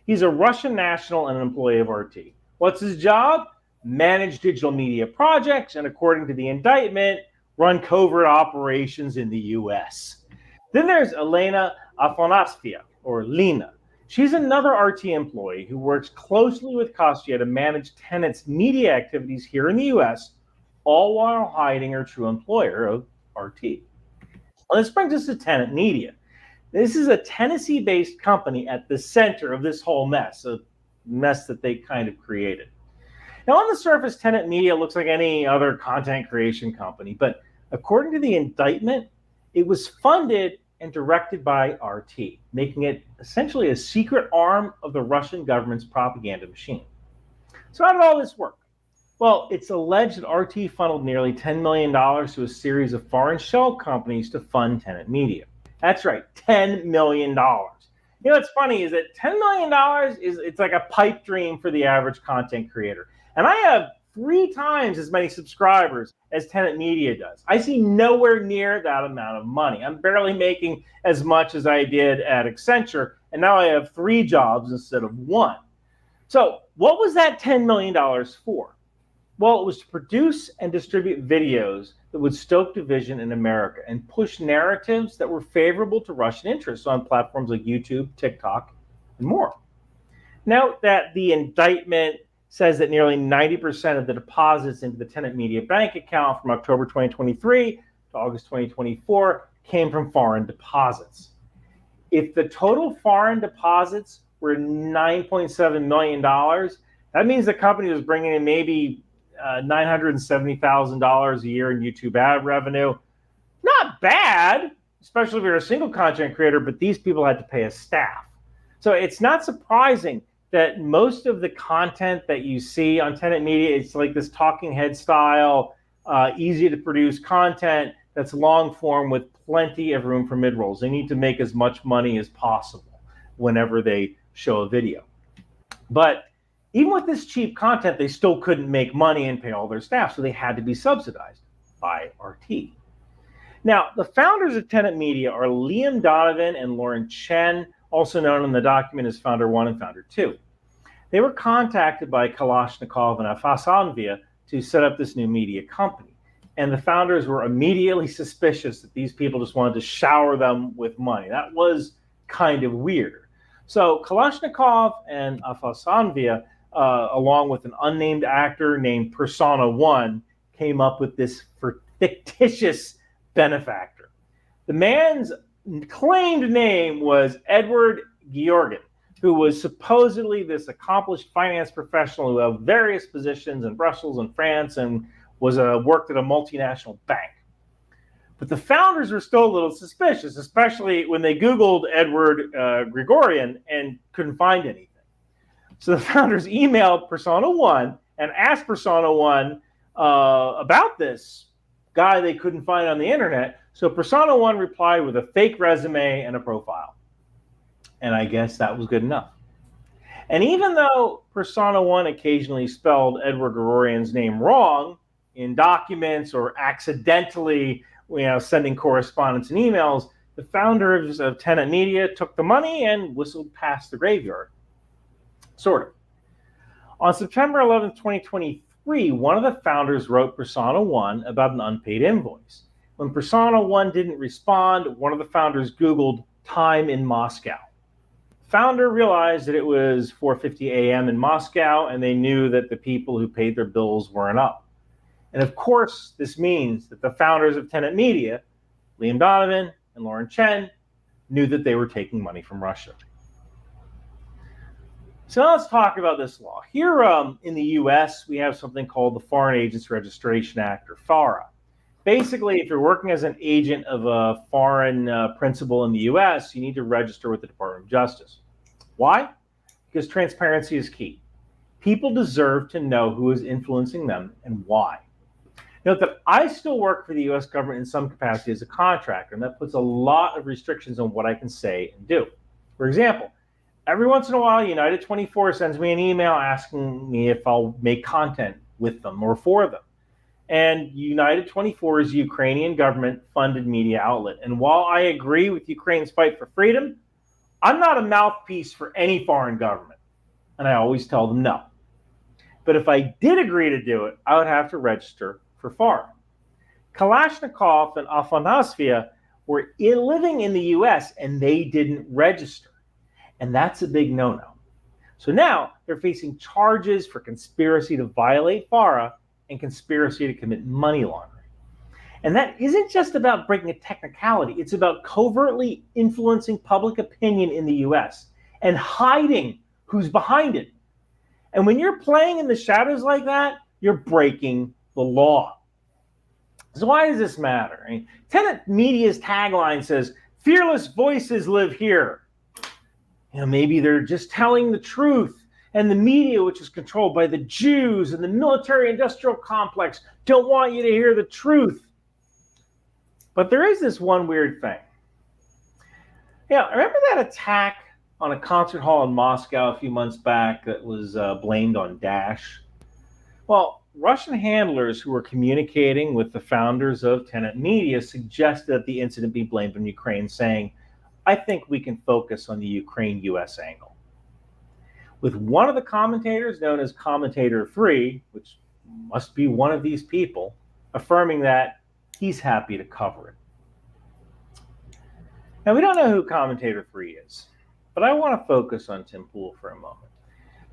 He's a Russian national and an employee of RT. What's his job? Manage digital media projects, and according to the indictment, run covert operations in the U.S. Then there's Elena Afanasyev, or Lena. She's another RT employee who works closely with Kostya to manage Tenant's media activities here in the U.S., all while hiding her true employer of RT. Well, this brings us to Tenant Media. This is a Tennessee-based company at the center of this whole mess, a mess that they kind of created. Now, on the surface, Tenant Media looks like any other content creation company, but according to the indictment, it was funded and directed by RT, making it essentially a secret arm of the Russian government's propaganda machine. So how did all this work? Well, it's alleged that RT funneled nearly $10 million to a series of foreign shell companies to fund Tenant Media. That's right, $10 million. You know what's funny is that $10 million it's like a pipe dream for the average content creator. And I have 3 times as many subscribers as Tenant Media does. I see nowhere near that amount of money. I'm barely making as much as I did at Accenture, and now I have 3 jobs instead of 1. So what was that $10 million for? Well, it was to produce and distribute videos that would stoke division in America and push narratives that were favorable to Russian interests on platforms like YouTube, TikTok, and more. Note that the indictment says that nearly 90% of the deposits into the Tenant Media bank account from October 2023 to August 2024 came from foreign deposits. If the total foreign deposits were $9.7 million, that means the company was bringing in maybe $970,000 a year in YouTube ad revenue. Not bad, especially if you're a single content creator, but these people had to pay a staff. So it's not surprising that most of the content that you see on Tenant Media, it's like this talking head style, easy to produce content that's long form with plenty of room for mid-rolls. They need to make as much money as possible whenever they show a video. But even with this cheap content, they still couldn't make money and pay all their staff, so they had to be subsidized by RT. Now, the founders of Tenant Media are Liam Donovan and Lauren Chen, also known in the document as Founder 1 and Founder 2. They were contacted by Kalashnikov and Afanasyev to set up this new media company. And the founders were immediately suspicious that these people just wanted to shower them with money. That was kind of weird. So Kalashnikov and Afanasyev, along with an unnamed actor named Persona 1, came up with this fictitious benefactor. The man's claimed name was Edward Goran, who was supposedly this accomplished finance professional who held various positions in Brussels and France and was worked at a multinational bank. But the founders were still a little suspicious, especially when they Googled Edward Goran and couldn't find anything. So the founders emailed Persona 1 and asked Persona 1 about this guy they couldn't find on the internet. So Persona 1 replied with a fake resume and a profile. And I guess that was good enough. And even though Persona 1 occasionally spelled Edward Goran's name wrong in documents or accidentally sending correspondence and emails, the founders of Tenant Media took the money and whistled past the graveyard. Sort of. On September 11, 2023, one of the founders wrote Persona 1 about an unpaid invoice. When Persona 1 didn't respond, one of the founders Googled time in Moscow. Founder realized that it was 4:50 a.m. in Moscow, and they knew that the people who paid their bills weren't up. And of course, this means that the founders of Tenant Media, Liam Donovan and Lauren Chen, knew that they were taking money from Russia. So now let's talk about this law. Here in the U.S., we have something called the Foreign Agents Registration Act, or FARA. Basically, if you're working as an agent of a foreign principal in the U.S., you need to register with the Department of Justice. Why? Because transparency is key. People deserve to know who is influencing them and why. Note that I still work for the U.S. government in some capacity as a contractor, and that puts a lot of restrictions on what I can say and do. For example, every once in a while, United 24 sends me an email asking me if I'll make content with them or for them. And United 24 is a Ukrainian government-funded media outlet. And while I agree with Ukraine's fight for freedom, I'm not a mouthpiece for any foreign government. And I always tell them no. But if I did agree to do it, I would have to register for FARA. Kalashnikov and Afanasyev were living in the U.S. and they didn't register. And that's a big no-no. So now they're facing charges for conspiracy to violate FARA and conspiracy to commit money laundering. And that isn't just about breaking a technicality. It's about covertly influencing public opinion in the U.S. and hiding who's behind it. And when you're playing in the shadows like that, you're breaking the law. So why does this matter? I mean, Tenant Media's tagline says, "Fearless voices live here." Maybe they're just telling the truth. And the media, which is controlled by the Jews and the military-industrial complex, don't want you to hear the truth. But there is this one weird thing. Remember that attack on a concert hall in Moscow a few months back that was blamed on Daesh? Well, Russian handlers who were communicating with the founders of Tenant Media suggested that the incident be blamed on Ukraine, saying, "I think we can focus on the Ukraine-US angle." With one of the commentators, known as Commentator 3, which must be one of these people, affirming that he's happy to cover it. Now, we don't know who Commentator 3 is, but I want to focus on Tim Pool for a moment.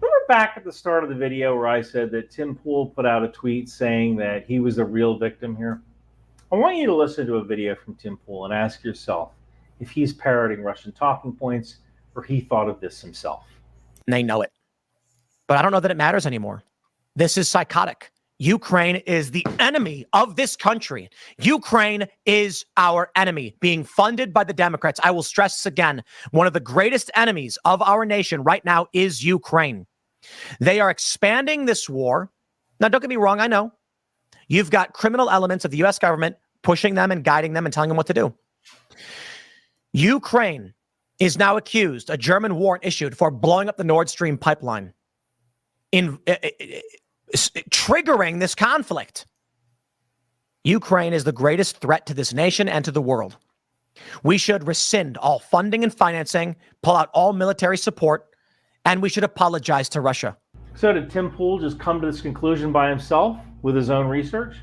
Remember back at the start of the video where I said that Tim Pool put out a tweet saying that he was the real victim here? I want you to listen to a video from Tim Pool and ask yourself if he's parroting Russian talking points or he thought of this himself. And they know it. But I don't know that it matters anymore. This is psychotic. Ukraine is the enemy of this country. Ukraine is our enemy, being funded by the Democrats. I will stress this again. One of the greatest enemies of our nation right now is Ukraine. They are expanding this war. Now, don't get me wrong. I know you've got criminal elements of the U.S. government pushing them and guiding them and telling them what to do. Ukraine is now accused, a German warrant issued for blowing up the Nord Stream pipeline, triggering this conflict. Ukraine is the greatest threat to this nation and to the world. We should rescind all funding and financing, pull out all military support, and we should apologize to Russia. So did Tim Pool just come to this conclusion by himself with his own research?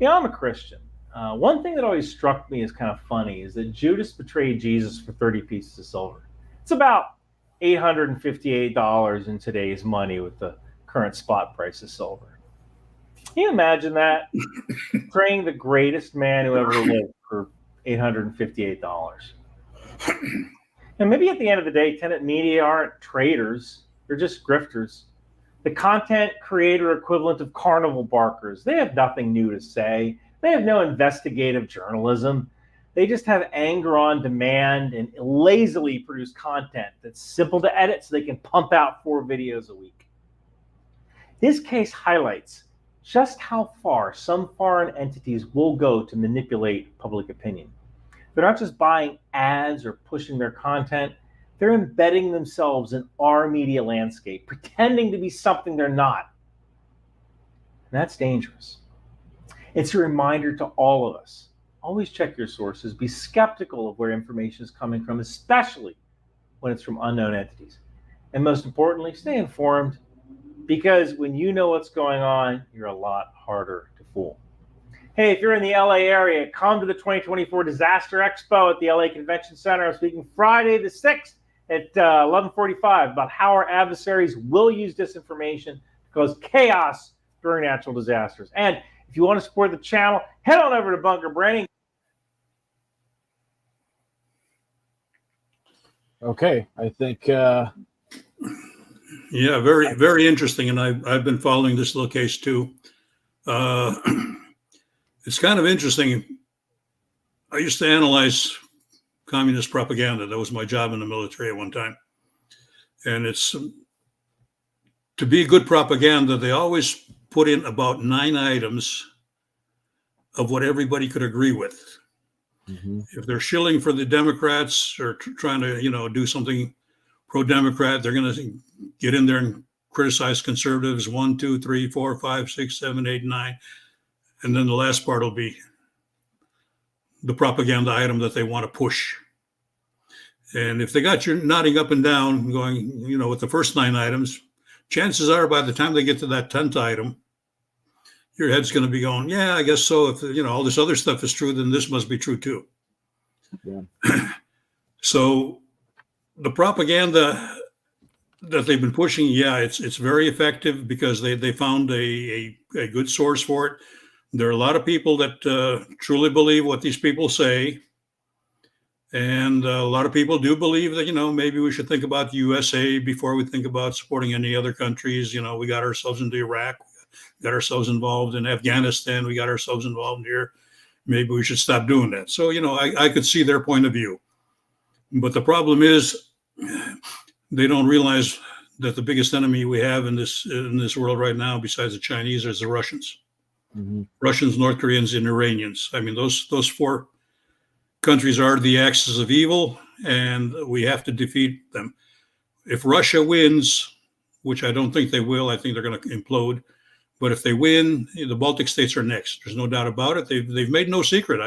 I'm a Christian. One thing that always struck me as kind of funny is that Judas betrayed Jesus for 30 pieces of silver. It's about $858 in today's money with the current spot price of silver. Can you imagine that? Betraying the greatest man who ever lived for $858. And maybe at the end of the day, Tenant Media aren't traitors. They're just grifters. The content creator equivalent of carnival barkers. They have nothing new to say. They have no investigative journalism. They just have anger on demand and lazily produce content that's simple to edit so they can pump out 4 videos a week. This case highlights just how far some foreign entities will go to manipulate public opinion. They're not just buying ads or pushing their content. They're embedding themselves in our media landscape, pretending to be something they're not. And that's dangerous. It's a reminder to all of us. Always check your sources. Be skeptical of where information is coming from, especially when it's from unknown entities. And most importantly, stay informed, because when you know what's going on, you're a lot harder to fool. Hey, if you're in the LA area, come to the 2024 Disaster Expo at the LA Convention Center. I'm speaking Friday the 6th at 11:45 about how our adversaries will use disinformation to cause chaos during natural disasters. And if you want to support the channel, head on over to Bunker Branding. Okay, I think Yeah, very, very interesting. And I've been following this little case too. It's kind of interesting. I used to analyze communist propaganda. That was my job in the military at one time. And it's to be good propaganda, they always put in about 9 items of what everybody could agree with. Mm-hmm. If they're shilling for the Democrats or trying to, do something pro-Democrat, they're going to get in there and criticize conservatives 1, 2, 3, 4, 5, 6, 7, 8, 9. And then the last part will be the propaganda item that they want to push. And if they got you nodding up and down, going, with the first 9 items, chances are by the time they get to that 10th item, your head's going to be going, yeah, I guess so. If, all this other stuff is true, then this must be true too. Yeah. So the propaganda that they've been pushing, yeah, it's very effective because they found a good source for it. There are a lot of people that truly believe what these people say. And a lot of people do believe that, maybe we should think about the USA before we think about supporting any other countries. We got ourselves into Iraq, got ourselves involved in Afghanistan, we got ourselves involved here. Maybe we should stop doing that. So, I could see their point of view. But the problem is they don't realize that the biggest enemy we have in this world right now, besides the Chinese, is the Russians. Mm-hmm. Russians, North Koreans, and Iranians. I mean, those 4 countries are the axis of evil, and we have to defeat them. If Russia wins, which I don't think they will, I think they're going to implode. But if they win, the Baltic states are next. There's no doubt about it. They've made no secret.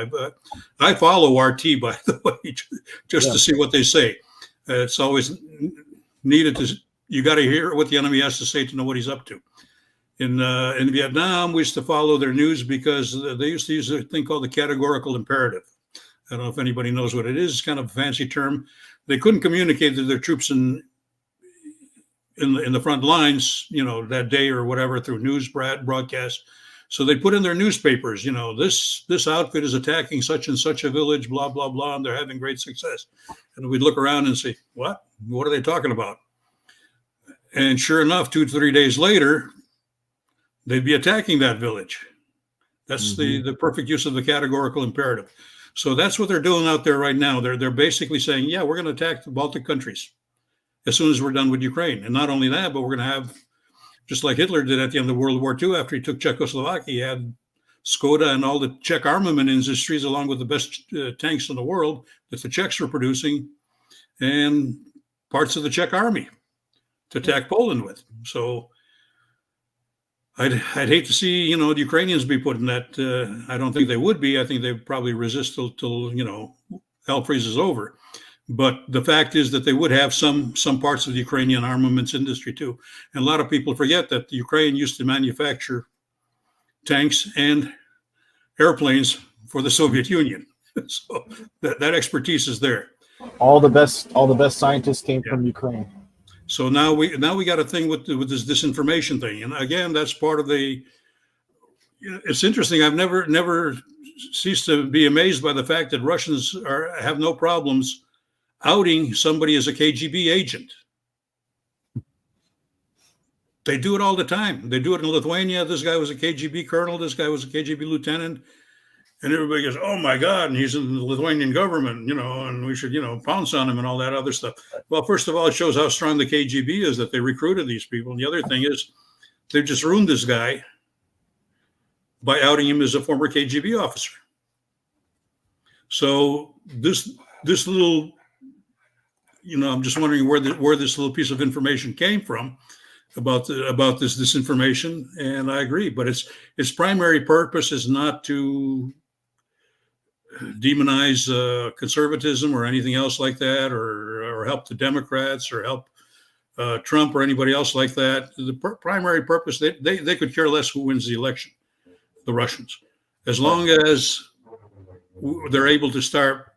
I follow RT, by the way, just to see what they say. It's always needed to. You got to hear what the enemy has to say to know what he's up to. In Vietnam, we used to follow their news because they used to use a thing called the categorical imperative. I don't know if anybody knows what it is. It's kind of a fancy term. They couldn't communicate to their troops in the front lines, that day or whatever through news broadcasts. So they put in their newspapers, this outfit is attacking such and such a village, blah, blah, blah, and they're having great success. And we'd look around and say, what are they talking about? And sure enough, 2 to 3 days later, they'd be attacking that village. That's the perfect use of the categorical imperative. So that's what they're doing out there right now. They're basically saying, yeah, we're going to attack the Baltic countries as soon as we're done with Ukraine. And not only that, but we're going to have, just like Hitler did at the end of World War II, after he took Czechoslovakia, he had Skoda and all the Czech armament industries, along with the best tanks in the world that the Czechs were producing, and parts of the Czech army to attack Poland with. So I'd hate to see, the Ukrainians be put in that. I don't think they would be. I think they'd probably resist till hell freezes over. But the fact is that they would have some parts of the Ukrainian armaments industry too. And a lot of people forget that the Ukraine used to manufacture tanks and airplanes for the Soviet Union. So that expertise is there. All the best scientists came from Ukraine. So now we got a thing with this disinformation thing, and again, that's part of the. It's interesting. I've never ceased to be amazed by the fact that Russians have no problems outing somebody as a KGB agent. They do it all the time. They do it in Lithuania. This guy was a KGB colonel. This guy was a KGB lieutenant. And everybody goes, oh, my God, and he's in the Lithuanian government, and we should, pounce on him and all that other stuff. Well, first of all, it shows how strong the KGB is that they recruited these people. And the other thing is they've just ruined this guy by outing him as a former KGB officer. So this little, I'm just wondering where this little piece of information came from about this disinformation. And I agree, but its primary purpose is not to demonize conservatism or anything else like that, or help the Democrats or help Trump or anybody else like that. The primary purpose, they could care less who wins the election, the Russians, as long as they're able to start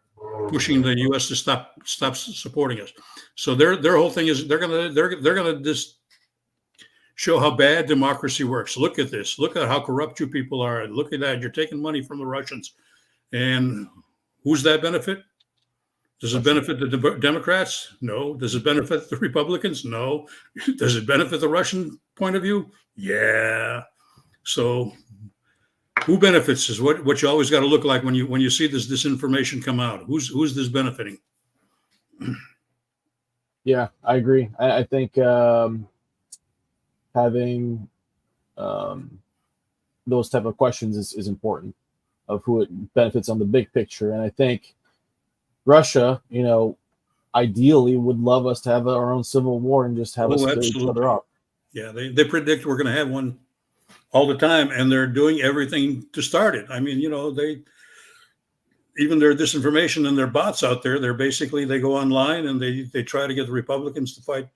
pushing the U.S. to stop supporting us. So their whole thing is they're gonna just show how bad democracy works. Look at this. Look at how corrupt you people are. Look at that. You're taking money from the Russians. And who's that benefit? Does it benefit the Democrats? No. Does it benefit the Republicans? No. Does it benefit the Russian point of view? Yeah. So who benefits is what you always got to look like when you see this disinformation come out. Who's this benefiting? Yeah, I agree. I think having those type of questions is important of who it benefits on the big picture. And I think Russia, ideally would love us to have our own civil war and just have us kill each other up. Yeah, they predict we're going to have one all the time, and they're doing everything to start it. I mean, even their disinformation and their bots out there, they go online and they try to get the Republicans to fight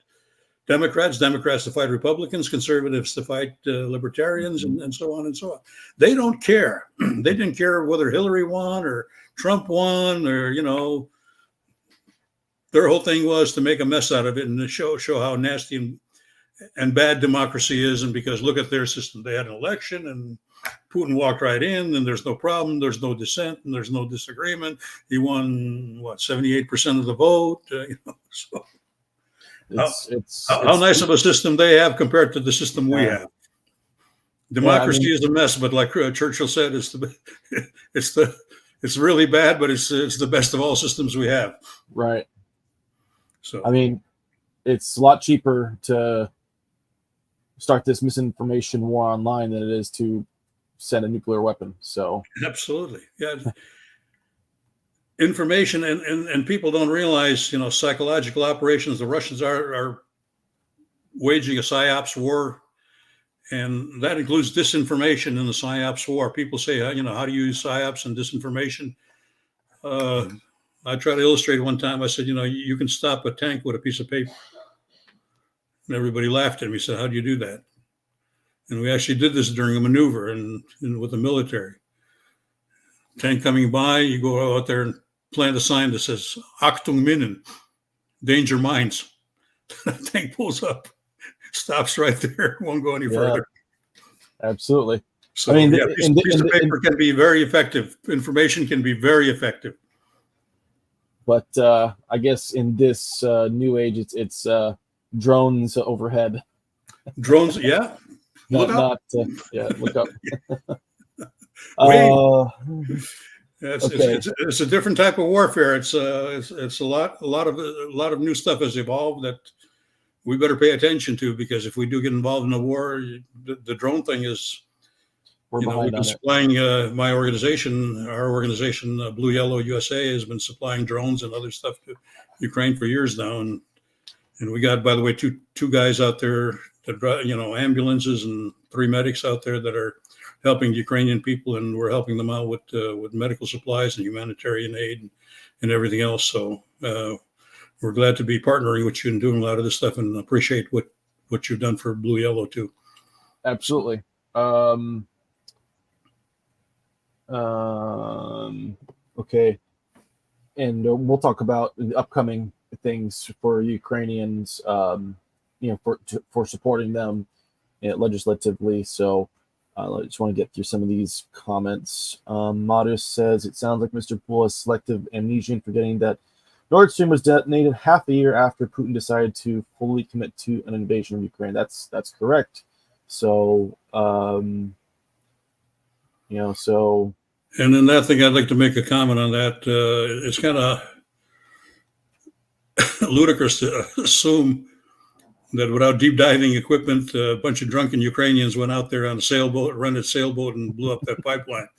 Democrats to fight Republicans, conservatives to fight libertarians, and so on and so on. They don't care. They didn't care whether Hillary won or Trump won, or their whole thing was to make a mess out of it and to show how nasty and bad democracy is. And because look at their system, they had an election and Putin walked right in, and there's no problem, there's no dissent, and there's no disagreement. He won 78% of the vote. So. How nice of a system they have compared to the system we have. Democracy is a mess, but like Churchill said, it's really bad, but it's the best of all systems we have. Right. So it's a lot cheaper to start this misinformation war online than it is to send a nuclear weapon. So absolutely, yeah. Information and people don't realize, psychological operations. The Russians are waging a psyops war, and that includes disinformation in the psyops war. People say, how do you use psyops and disinformation? I tried to illustrate one time. I said, you can stop a tank with a piece of paper. And everybody laughed at me. Said, how do you do that? And we actually did this during a maneuver and with the military. Tank coming by, you go out there and plant a sign that says Achtung Minen, danger mines. Tank pulls up, stops right there, won't go any further. Absolutely. So piece of paper can be very effective. Information can be very effective. But I guess in this new age, it's drones overhead. Drones, yeah. Look up. Look up. It's a different type of warfare. It's a lot of new stuff has evolved that we better pay attention to, because if we do get involved in a war, the drone thing is. We've been supplying our organization, Blue Yellow USA, has been supplying drones and other stuff to Ukraine for years now, and we got, by the way, two guys out there that drive, ambulances, and 3 medics out there that are helping Ukrainian people, and we're helping them out with medical supplies and humanitarian aid and everything else. So we're glad to be partnering with you and doing a lot of this stuff, and appreciate what you've done for Blue Yellow too. Absolutely. Okay, and we'll talk about the upcoming things for Ukrainians, for supporting them legislatively. So I just want to get through some of these comments. Modus says, it sounds like Mr. Poole has selective amnesia in forgetting that Nord Stream was detonated half a year after Putin decided to fully commit to an invasion of Ukraine. That's correct. So, so. And then that thing, I'd like to make a comment on that. It's kind of ludicrous to assume that without deep diving equipment, a bunch of drunken Ukrainians went out there on a rented sailboat, and blew up that pipeline.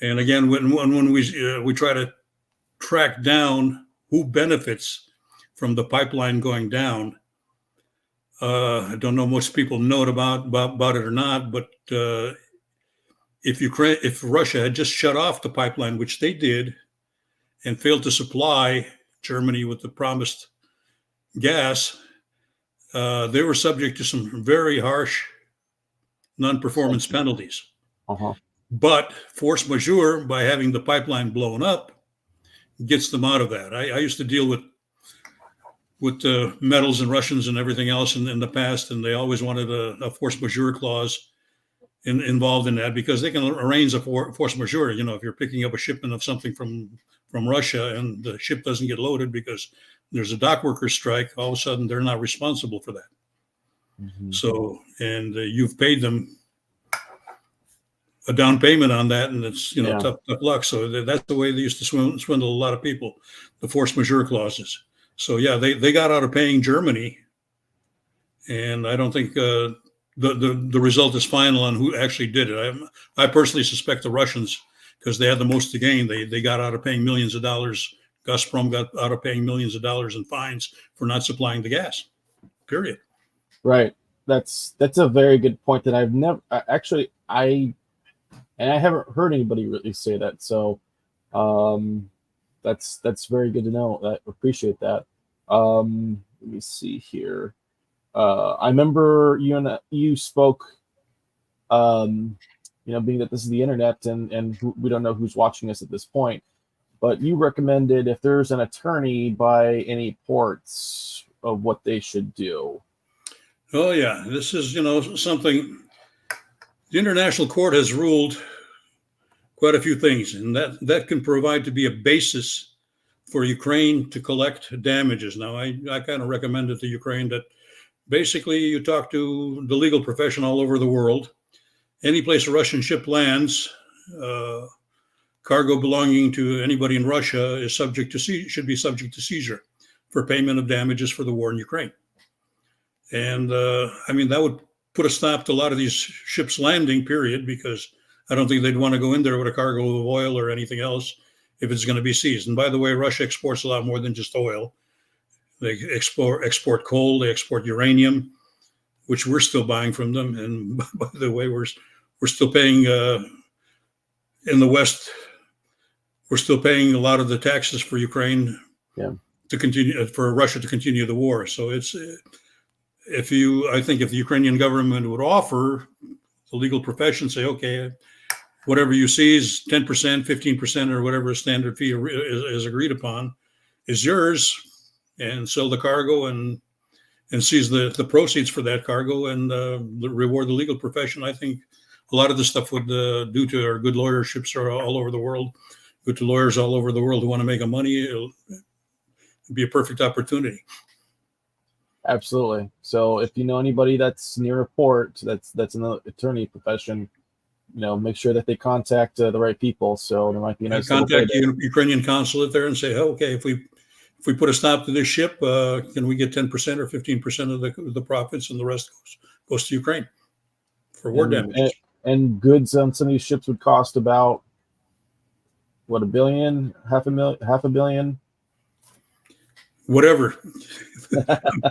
And again, when we try to track down who benefits from the pipeline going down, I don't know most people know about it or not, but if Russia had just shut off the pipeline, which they did, and failed to supply Germany with the promised gas, they were subject to some very harsh non-performance penalties. But force majeure, by having the pipeline blown up, gets them out of that. I used to deal with metals and Russians and everything else in the past, and they always wanted a force majeure clause. involved in that, because they can arrange a force majeure. You know, if you're picking up a shipment of something from Russia and the ship doesn't get loaded because there's a dock workers strike, all of a sudden they're not responsible for that. Mm-hmm. So, and you've paid them a down payment on that, and it's, you know, tough luck. So that's the way they used to swindle a lot of people, the force majeure clauses. So yeah, they got out of paying Germany, and I don't think the result is final on who actually did it. I personally suspect the Russians, because they had the most to gain. They got out of paying millions of dollars. Gazprom got out of paying millions of dollars in fines for not supplying the gas. Period. Right. That's a very good point that I've never actually I haven't heard anybody really say that. So that's very good to know. I appreciate that. Let me see here. I remember you spoke, being that this is the internet and we don't know who's watching us at this point, but you recommended if there's an attorney by any ports of what they should do. Oh yeah, this is, something. The International Court has ruled quite a few things, and that can provide to be a basis for Ukraine to collect damages. Now, I kind of recommended to Ukraine that basically you talk to the legal profession all over the world. Any place a Russian ship lands, cargo belonging to anybody in Russia should be subject to seizure for payment of damages for the war in Ukraine. And that would put a stop to a lot of these ships landing, period, because I don't think they'd want to go in there with a cargo of oil or anything else if it's going to be seized. And by the way, Russia exports a lot more than just oil. They export coal, they export uranium, which we're still buying from them. And by the way, we're still paying in the West. We're still paying a lot of the taxes for Ukraine to continue, for Russia to continue the war. So it's I think if the Ukrainian government would offer the legal profession, say, okay, whatever you seize, 10%, 15%, or whatever standard fee is agreed upon, is yours, and sell the cargo and seize the proceeds for that cargo and reward the legal profession. I think a lot of this stuff would do to our good lawyerships all over the world, good to lawyers all over the world who want to make a money. It'll be a perfect opportunity. Absolutely. So if you know anybody that's near a port, that's an attorney profession, make sure that they contact the right people. So there might be a nice contact the Ukrainian consulate there and say, oh, okay, if we put a stop to this ship, can we get 10% or 15% of the profits, and the rest goes to Ukraine for war damages. And goods on some of these ships would cost about $1 billion, half a billion. Whatever. I'm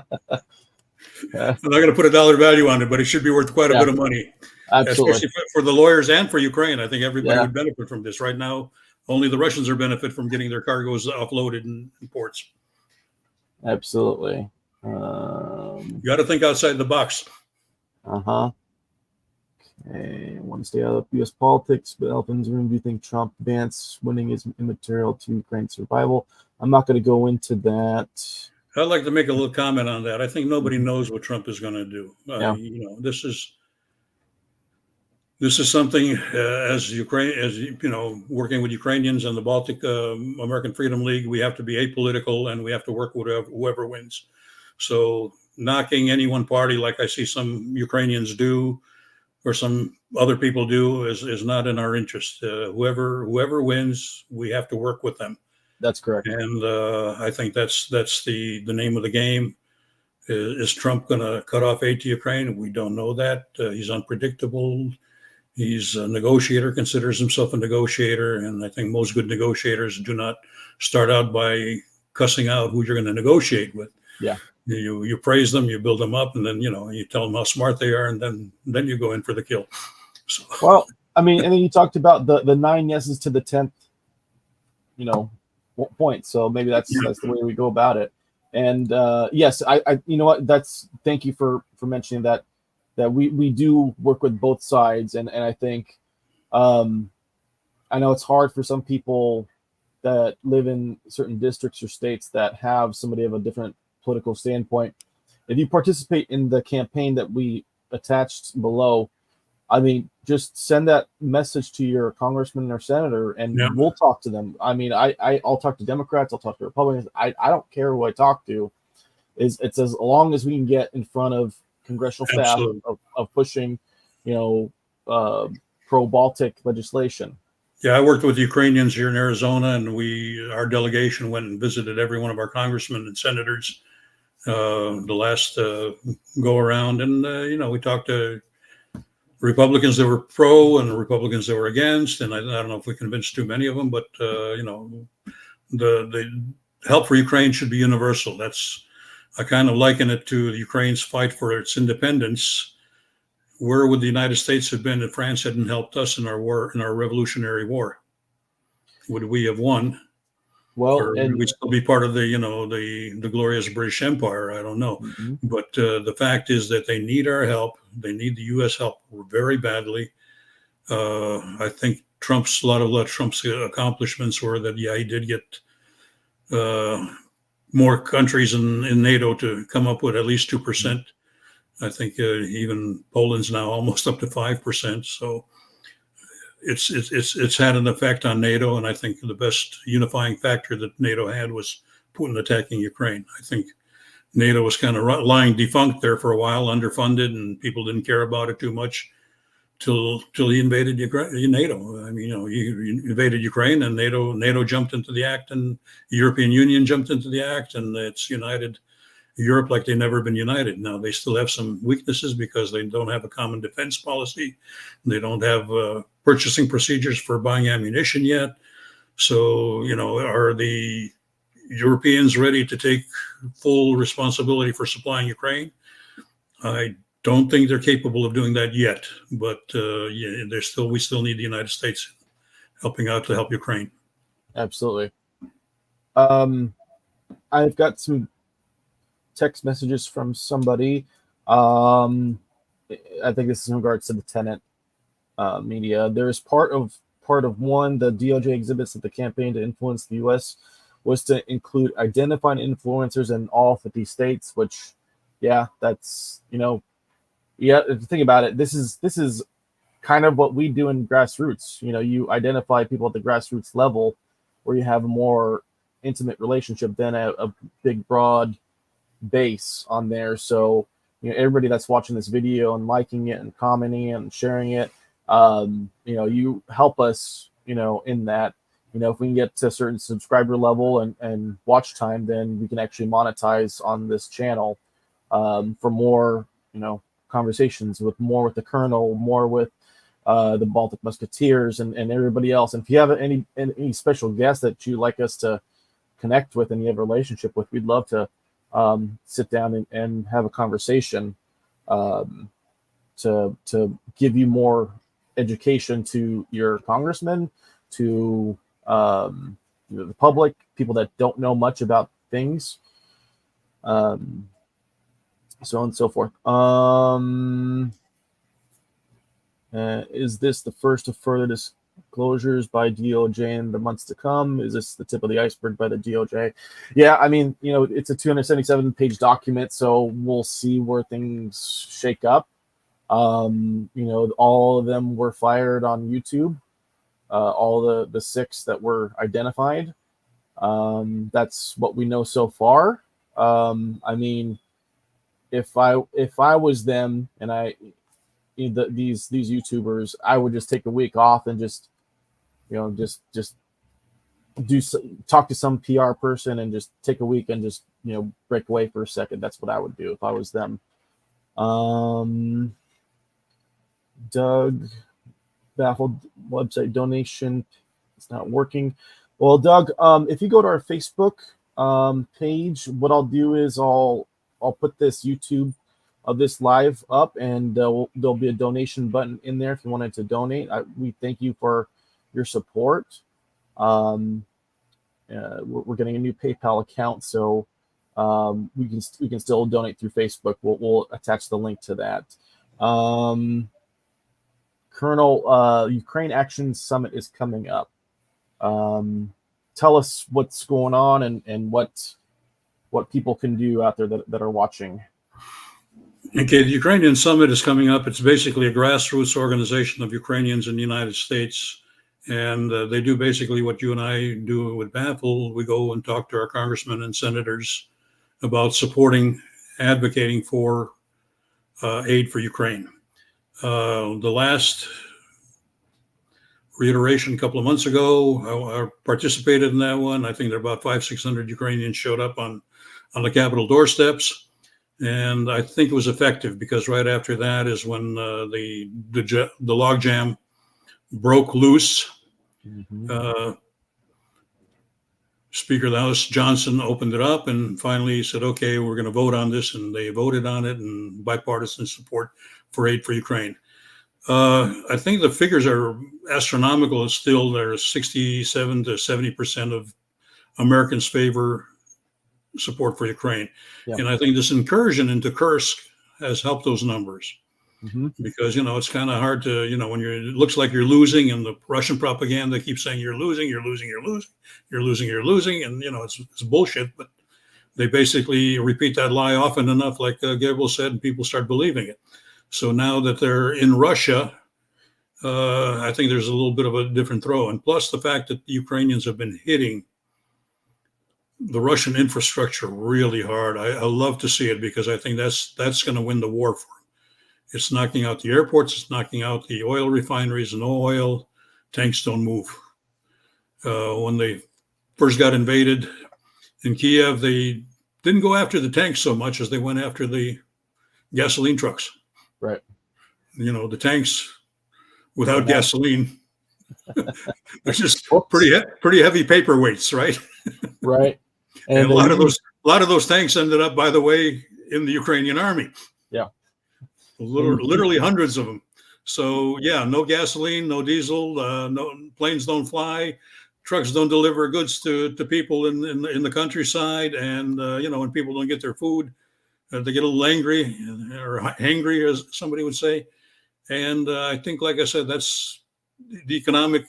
not going to put a dollar value on it, but it should be worth quite a bit of money. Absolutely. Especially for the lawyers and for Ukraine. I think everybody would benefit from this. Right now, only the Russians are benefit from getting their cargoes offloaded in ports. Absolutely. You got to think outside the box. Okay. I want to stay out of U.S. politics, but elephant's room. Do you think Trump advance winning is immaterial to Ukraine's survival? I'm not going to go into that. I'd like to make a little comment on that. I think nobody knows what Trump is going to do. This is something as working with Ukrainians and the Baltic American Freedom League, we have to be apolitical and we have to work with whoever wins. So knocking any one party, like I see some Ukrainians do, or some other people do, is not in our interest. Whoever wins, we have to work with them. That's correct. And I think that's the name of the game. Is Trump going to cut off aid to Ukraine? We don't know that. He's unpredictable. He's a negotiator, considers himself a negotiator. And I think most good negotiators do not start out by cussing out who you're going to negotiate with. Yeah. You praise them, you build them up, and then, you tell them how smart they are, and then you go in for the kill. So. Well, and then you talked about the 9 yeses to the 10th, point. So maybe that's the way we go about it. And yes, I you know what, thank you for mentioning that we do work with both sides. And I think I know it's hard for some people that live in certain districts or states that have somebody of a different political standpoint. If you participate in the campaign that we attached below, I mean, just send that message to your congressman or senator, and Yeah. we'll talk to them. I mean, I'll talk to Democrats, I'll talk to Republicans. I don't care who I talk to. It's as long as we can get in front of congressional staff of pushing, pro-Baltic legislation. Yeah, I worked with Ukrainians here in Arizona, and our delegation went and visited every one of our congressmen and senators the last go around, and we talked to Republicans that were pro and Republicans that were against, and I don't know if we convinced too many of them, but the help for Ukraine should be universal. I kind of liken it to Ukraine's fight for its independence. Where would the United States have been if France hadn't helped us in our Revolutionary War? Would we have won? Well, or would we still be part of the glorious British Empire? I don't know. Mm-hmm. But the fact is that they need our help. They need the U.S. help very badly. I think a lot of Trump's accomplishments were that, he did get more countries in NATO to come up with at least 2%. I think even Poland's now almost up to 5%. So it's had an effect on NATO, and I think the best unifying factor that NATO had was Putin attacking Ukraine. I think NATO was kind of lying defunct there for a while, underfunded, and people didn't care about it too much till he invaded NATO. I mean, he invaded Ukraine, and NATO jumped into the act, and the European Union jumped into the act, and it's united Europe like they've never been united. Now, they still have some weaknesses because they don't have a common defense policy. They don't have purchasing procedures for buying ammunition yet. So, are the Europeans ready to take full responsibility for supplying Ukraine? I don't think they're capable of doing that yet, but we still need the United States helping out to help Ukraine. Absolutely. I've got some text messages from somebody. I think this is in regards to the Tenant Media. There is part of one, the DOJ exhibits that the campaign to influence the U.S. was to include identifying influencers in all 50 states, which, that's, if you think about it, this is kind of what we do in grassroots. You identify people at the grassroots level where you have a more intimate relationship than a big, broad base on there. So, everybody that's watching this video and liking it and commenting and sharing it, you help us, in that. If we can get to a certain subscriber level and watch time, then we can actually monetize on this channel for more, conversations with the Colonel, more with the Baltic Musketeers and everybody else. And if you have any special guests that you'd like us to connect with and you have a relationship with, we'd love to sit down and have a conversation to give you more education to your congressman, to the public, people that don't know much about things, so on and so forth. Is this the first of further disclosures by DOJ in the months to come? Is this the tip of the iceberg by the DOJ? Yeah, I mean, it's a 277-page document, so we'll see where things shake up. All of them were fired on YouTube. All the 6 that were identified. That's what we know so far. I mean, if I was them and these YouTubers, I would just take a week off and just talk to some PR person and just take a week and just break away for a second. That's what I would do if I was them. Doug, baffled website donation, it's not working. Well, Doug, if you go to our Facebook page, what I'll do is I'll put this YouTube of this live up, and there'll be a donation button in there if you wanted to donate. We thank you for your support. We're getting a new PayPal account, so we can still donate through Facebook. We'll attach the link to that. Colonel, Ukraine Action Summit is coming up. Tell us what's going on and what people can do out there that are watching. Okay, the Ukrainian Summit is coming up. It's basically a grassroots organization of Ukrainians in the United States. And they do basically what you and I do with BAFL. We go and talk to our congressmen and senators about supporting, advocating for aid for Ukraine. The last reiteration a couple of months ago, I participated in that one. I think there are about 500-600 Ukrainians showed up on the Capitol doorsteps. And I think it was effective because right after that is when the logjam broke loose. Speaker of the House Johnson opened it up and finally said, okay, we're going to vote on this. And they voted on it and bipartisan support for aid for Ukraine. I think the figures are astronomical. It's still there's 67 to 70% of Americans favor support for Ukraine. Yeah. And I think this incursion into Kursk has helped those numbers. Because, it's kind of hard to, when it looks like you're losing and the Russian propaganda keeps saying you're losing. And, it's bullshit. But they basically repeat that lie often enough, like Gabriel said, and people start believing it. So now that they're in Russia, I think there's a little bit of a different throw. And plus the fact that the Ukrainians have been hitting the Russian infrastructure really hard. I love to see it because I think that's going to win the war for them. It's knocking out the airports. It's knocking out the oil refineries. No oil, tanks don't move. When they first got invaded in Kiev, they didn't go after the tanks so much as they went after the gasoline trucks. Right. The tanks without gasoline, they're just pretty heavy paperweights, right? Right. And a lot of those tanks ended up, by the way, in the Ukrainian army. Yeah. Literally hundreds of them. So yeah, no gasoline, no diesel, no planes don't fly, trucks don't deliver goods to people in the countryside, and when people don't get their food, they get a little angry or hangry, as somebody would say. And I think, like I said, that's the economic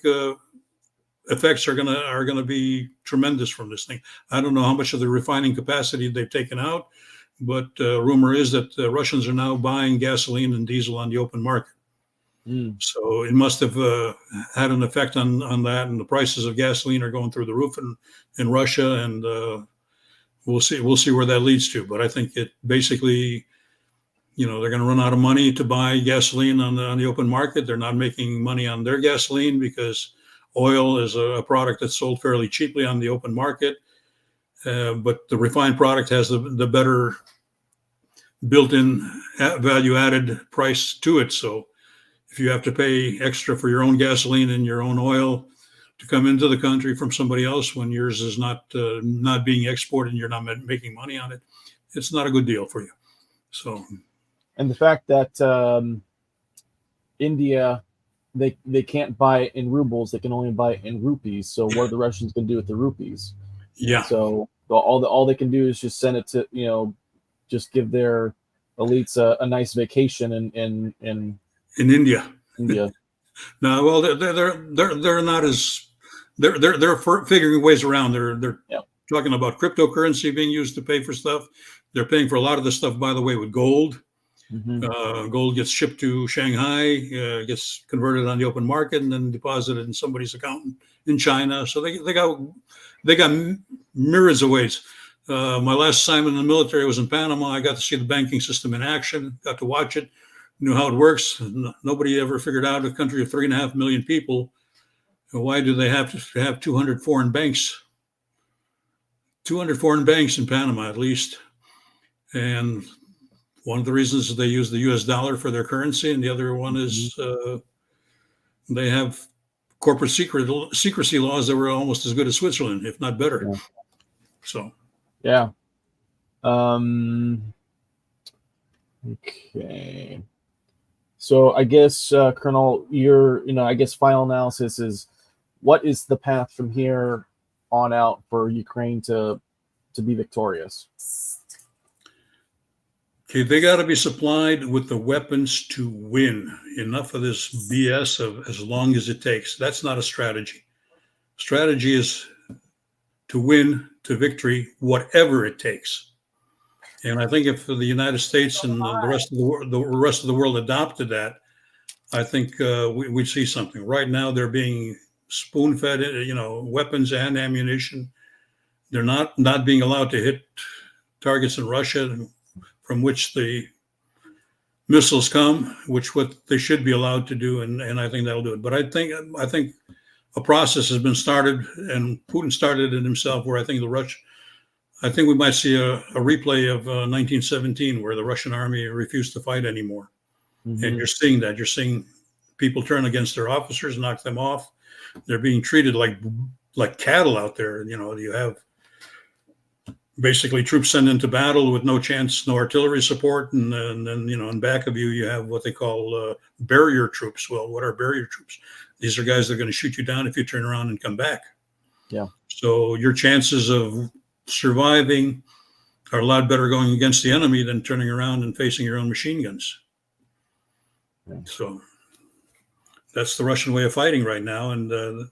effects are gonna be tremendous from this thing. I don't know how much of the refining capacity they've taken out, but rumor is that the Russians are now buying gasoline and diesel on the open market. So it must have had an effect on that, and the prices of gasoline are going through the roof in Russia, and we'll see where that leads to. But I think it basically, they're going to run out of money to buy gasoline on the open market. They're not making money on their gasoline because oil is a product that's sold fairly cheaply on the open market. But the refined product has the better built-in value-added price to it. So if you have to pay extra for your own gasoline and your own oil to come into the country from somebody else when yours is not being exported and you're not making money on it, it's not a good deal for you. So, and the fact that India, they can't buy it in rubles, they can only buy it in rupees. So what are the Russians going to do with the rupees? Yeah. So all they can do is just send it to just give their elites a nice vacation in India. India. No, well, they're not as they're figuring ways around. They're talking about cryptocurrency being used to pay for stuff. They're paying for a lot of this stuff, by the way, with gold. Gold gets shipped to Shanghai, gets converted on the open market, and then deposited in somebody's account in China. So they got myriads of ways. My last assignment in the military was in Panama. I got to see the banking system in action, got to watch it, knew how it works. Nobody ever figured out a country of 3.5 million people, why do they have to have 200 foreign banks? 200 foreign banks in Panama, at least. And one of the reasons is they use the US dollar for their currency, and the other one is they have corporate secrecy laws that were almost as good as Switzerland, if not better. Yeah. So, yeah. Okay. So I guess, Colonel, your, I guess final analysis is, what is the path from here on out for Ukraine to be victorious? Okay, they got to be supplied with the weapons to win. Enough of this BS of as long as it takes. That's not a strategy. Strategy is to win to victory, whatever it takes. And I think if the United States and the rest of the world adopted that, I think we'd see something. Right now, they're being spoon-fed, weapons and ammunition. They're not being allowed to hit targets in Russia from which the missiles come, which what they should be allowed to do, and I think that'll do it. But I think a process has been started, and Putin started it himself, where I think we might see a replay of 1917, where the Russian army refused to fight anymore. Mm-hmm. And you're seeing that. You're seeing people turn against their officers, knock them off. They're being treated like cattle out there. You have basically troops sent into battle with no chance, no artillery support, and then in back of you have what they call barrier troops. Well, what are barrier troops? These are guys that are going to shoot you down if you turn around and come back. Yeah. So your chances of surviving are a lot better going against the enemy than turning around and facing your own machine guns. Yeah. So that's the Russian way of fighting right now, and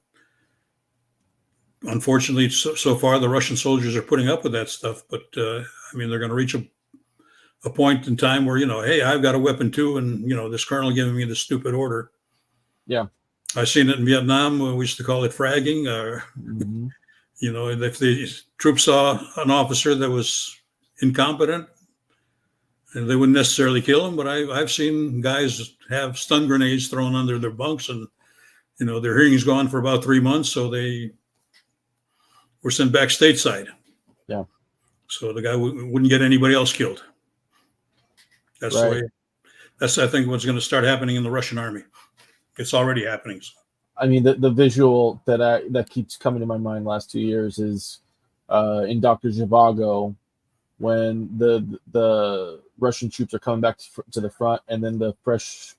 unfortunately, so far the Russian soldiers are putting up with that stuff. But they're going to reach a point in time where hey, I've got a weapon too, and this colonel giving me this stupid order. Yeah, I've seen it in Vietnam. We used to call it fragging. Mm-hmm. If the troops saw an officer that was incompetent, and they wouldn't necessarily kill him, but I've seen guys have stun grenades thrown under their bunks, and their hearing's gone for about 3 months, so they were sent back stateside. Yeah. So the guy wouldn't get anybody else killed. That's right. The way. That's, I think, what's going to start happening in the Russian army. It's already happening. I mean, the visual that keeps coming to my mind last 2 years is in Dr. Zhivago, when the Russian troops are coming back to the front, and then the fresh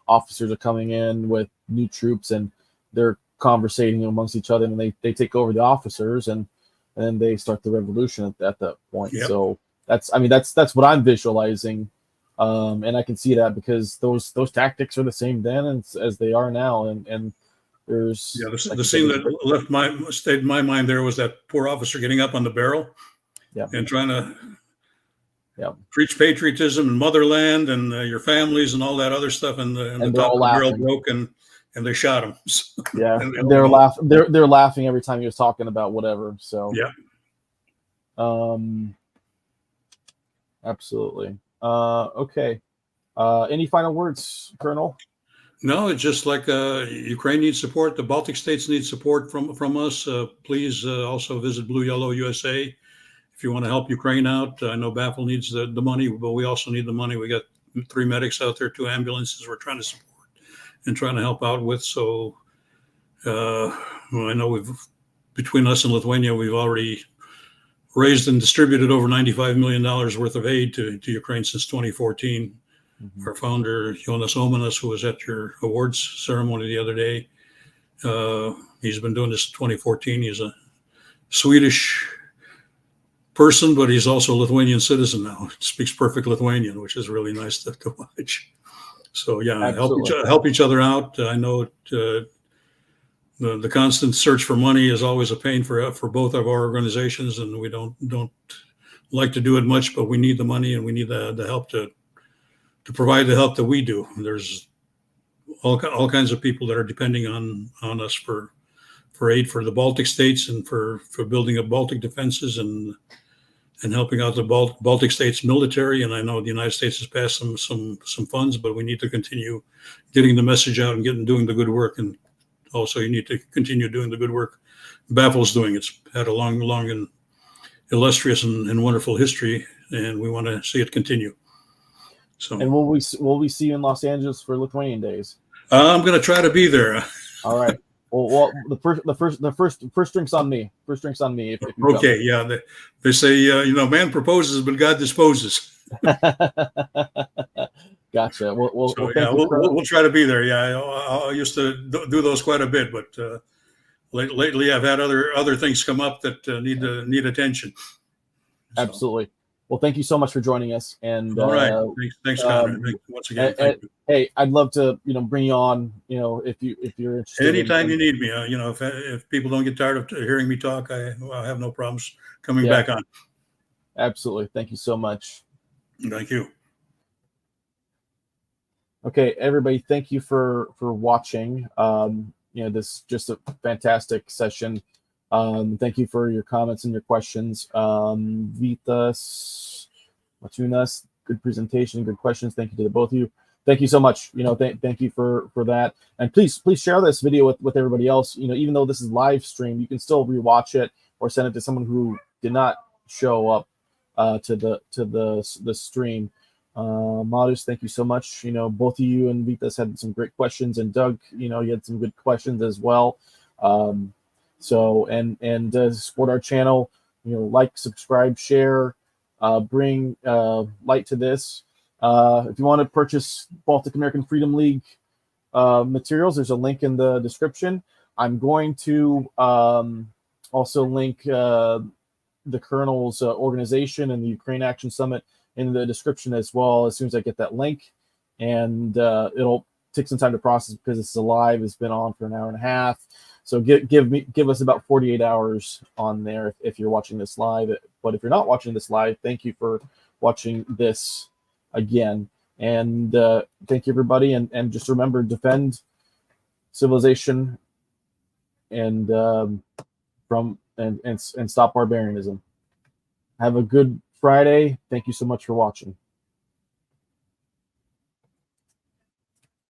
officers are coming in with new troops, and they're conversating amongst each other, and they take over the officers, and then they start the revolution at that point. Yep. So that's what I'm visualizing, and I can see that because those tactics are the same then as they are now, and there's the scene that stayed in my mind there was that poor officer getting up on the barrel, and trying to preach patriotism and motherland and your families and all that other stuff, and the top of the barrel broke, and they shot him. Yeah, and they're laughing. They're laughing every time he was talking about whatever. So absolutely. Okay. Any final words, Colonel? No, it's just like Ukraine needs support. The Baltic states need support from us. Please also visit Blue Yellow USA if you want to help Ukraine out. I know Baffle needs the money, but we also need the money. We got 3 medics out there, 2 ambulances we're trying to support and trying to help out with. So I know between us and Lithuania, we've already raised and distributed over $95 million worth of aid to Ukraine since 2014. Mm-hmm. Our founder, Jonas Omanas, who was at your awards ceremony the other day, he's been doing this in 2014. He's a Swedish person, but he's also a Lithuanian citizen now. He speaks perfect Lithuanian, which is really nice to watch. So help each other out. I know the constant search for money is always a pain for both of our organizations, and we don't like to do it much, but we need the money and we need the help to provide the help that we do. There's all kinds of people that are depending on us for aid for the Baltic states and for building up Baltic defenses and helping out the Baltic states military. And I know the United States has passed some funds, but we need to continue getting the message out and doing the good work. And also you need to continue doing the good work Baffle's doing. It's had a long and illustrious and wonderful history, and we want to see it continue. So, and will we see you in Los Angeles for Lithuanian Days? I'm going to try to be there. All right. Well, the first drink's on me. First drink's on me. If okay, yeah. They say man proposes, but God disposes. Gotcha. We'll try to be there. Yeah, I used to do those quite a bit, but lately I've had other things come up that need attention. Absolutely. Well, thank you so much for joining us. And all right, thanks, Connor. Once again, thank you. Hey, I'd love to bring you on. If you're interested. Anytime you need me. If people don't get tired of hearing me talk, I'll have no problems coming back on. Absolutely. Thank you so much. Thank you. Okay, everybody, thank you for watching. This is just a fantastic session. Thank you for your comments and your questions. Vitas, Matunas, good presentation, good questions. Thank you to the both of you. Thank you so much. Thank you for that. And please share this video with everybody else. Even though this is live stream, you can still rewatch it or send it to someone who did not show up to the stream. Modus, thank you so much. Both of you and Vitas had some great questions, and Doug, you had some good questions as well. Support our channel. Like, subscribe, share, bring light to this. If you want to purchase Baltic American Freedom League materials, there's a link in the description. I'm going to also link the Colonel's organization and the Ukraine Action Summit in the description as well, as soon as I get that link. And it'll take some time to process because this is live. It's been on for an hour and a half. So give us about 48 hours on there if you're watching this live. But if you're not watching this live, thank you for watching this again. And thank you, everybody. And just remember, defend civilization and stop barbarianism. Have a good Friday. Thank you so much for watching.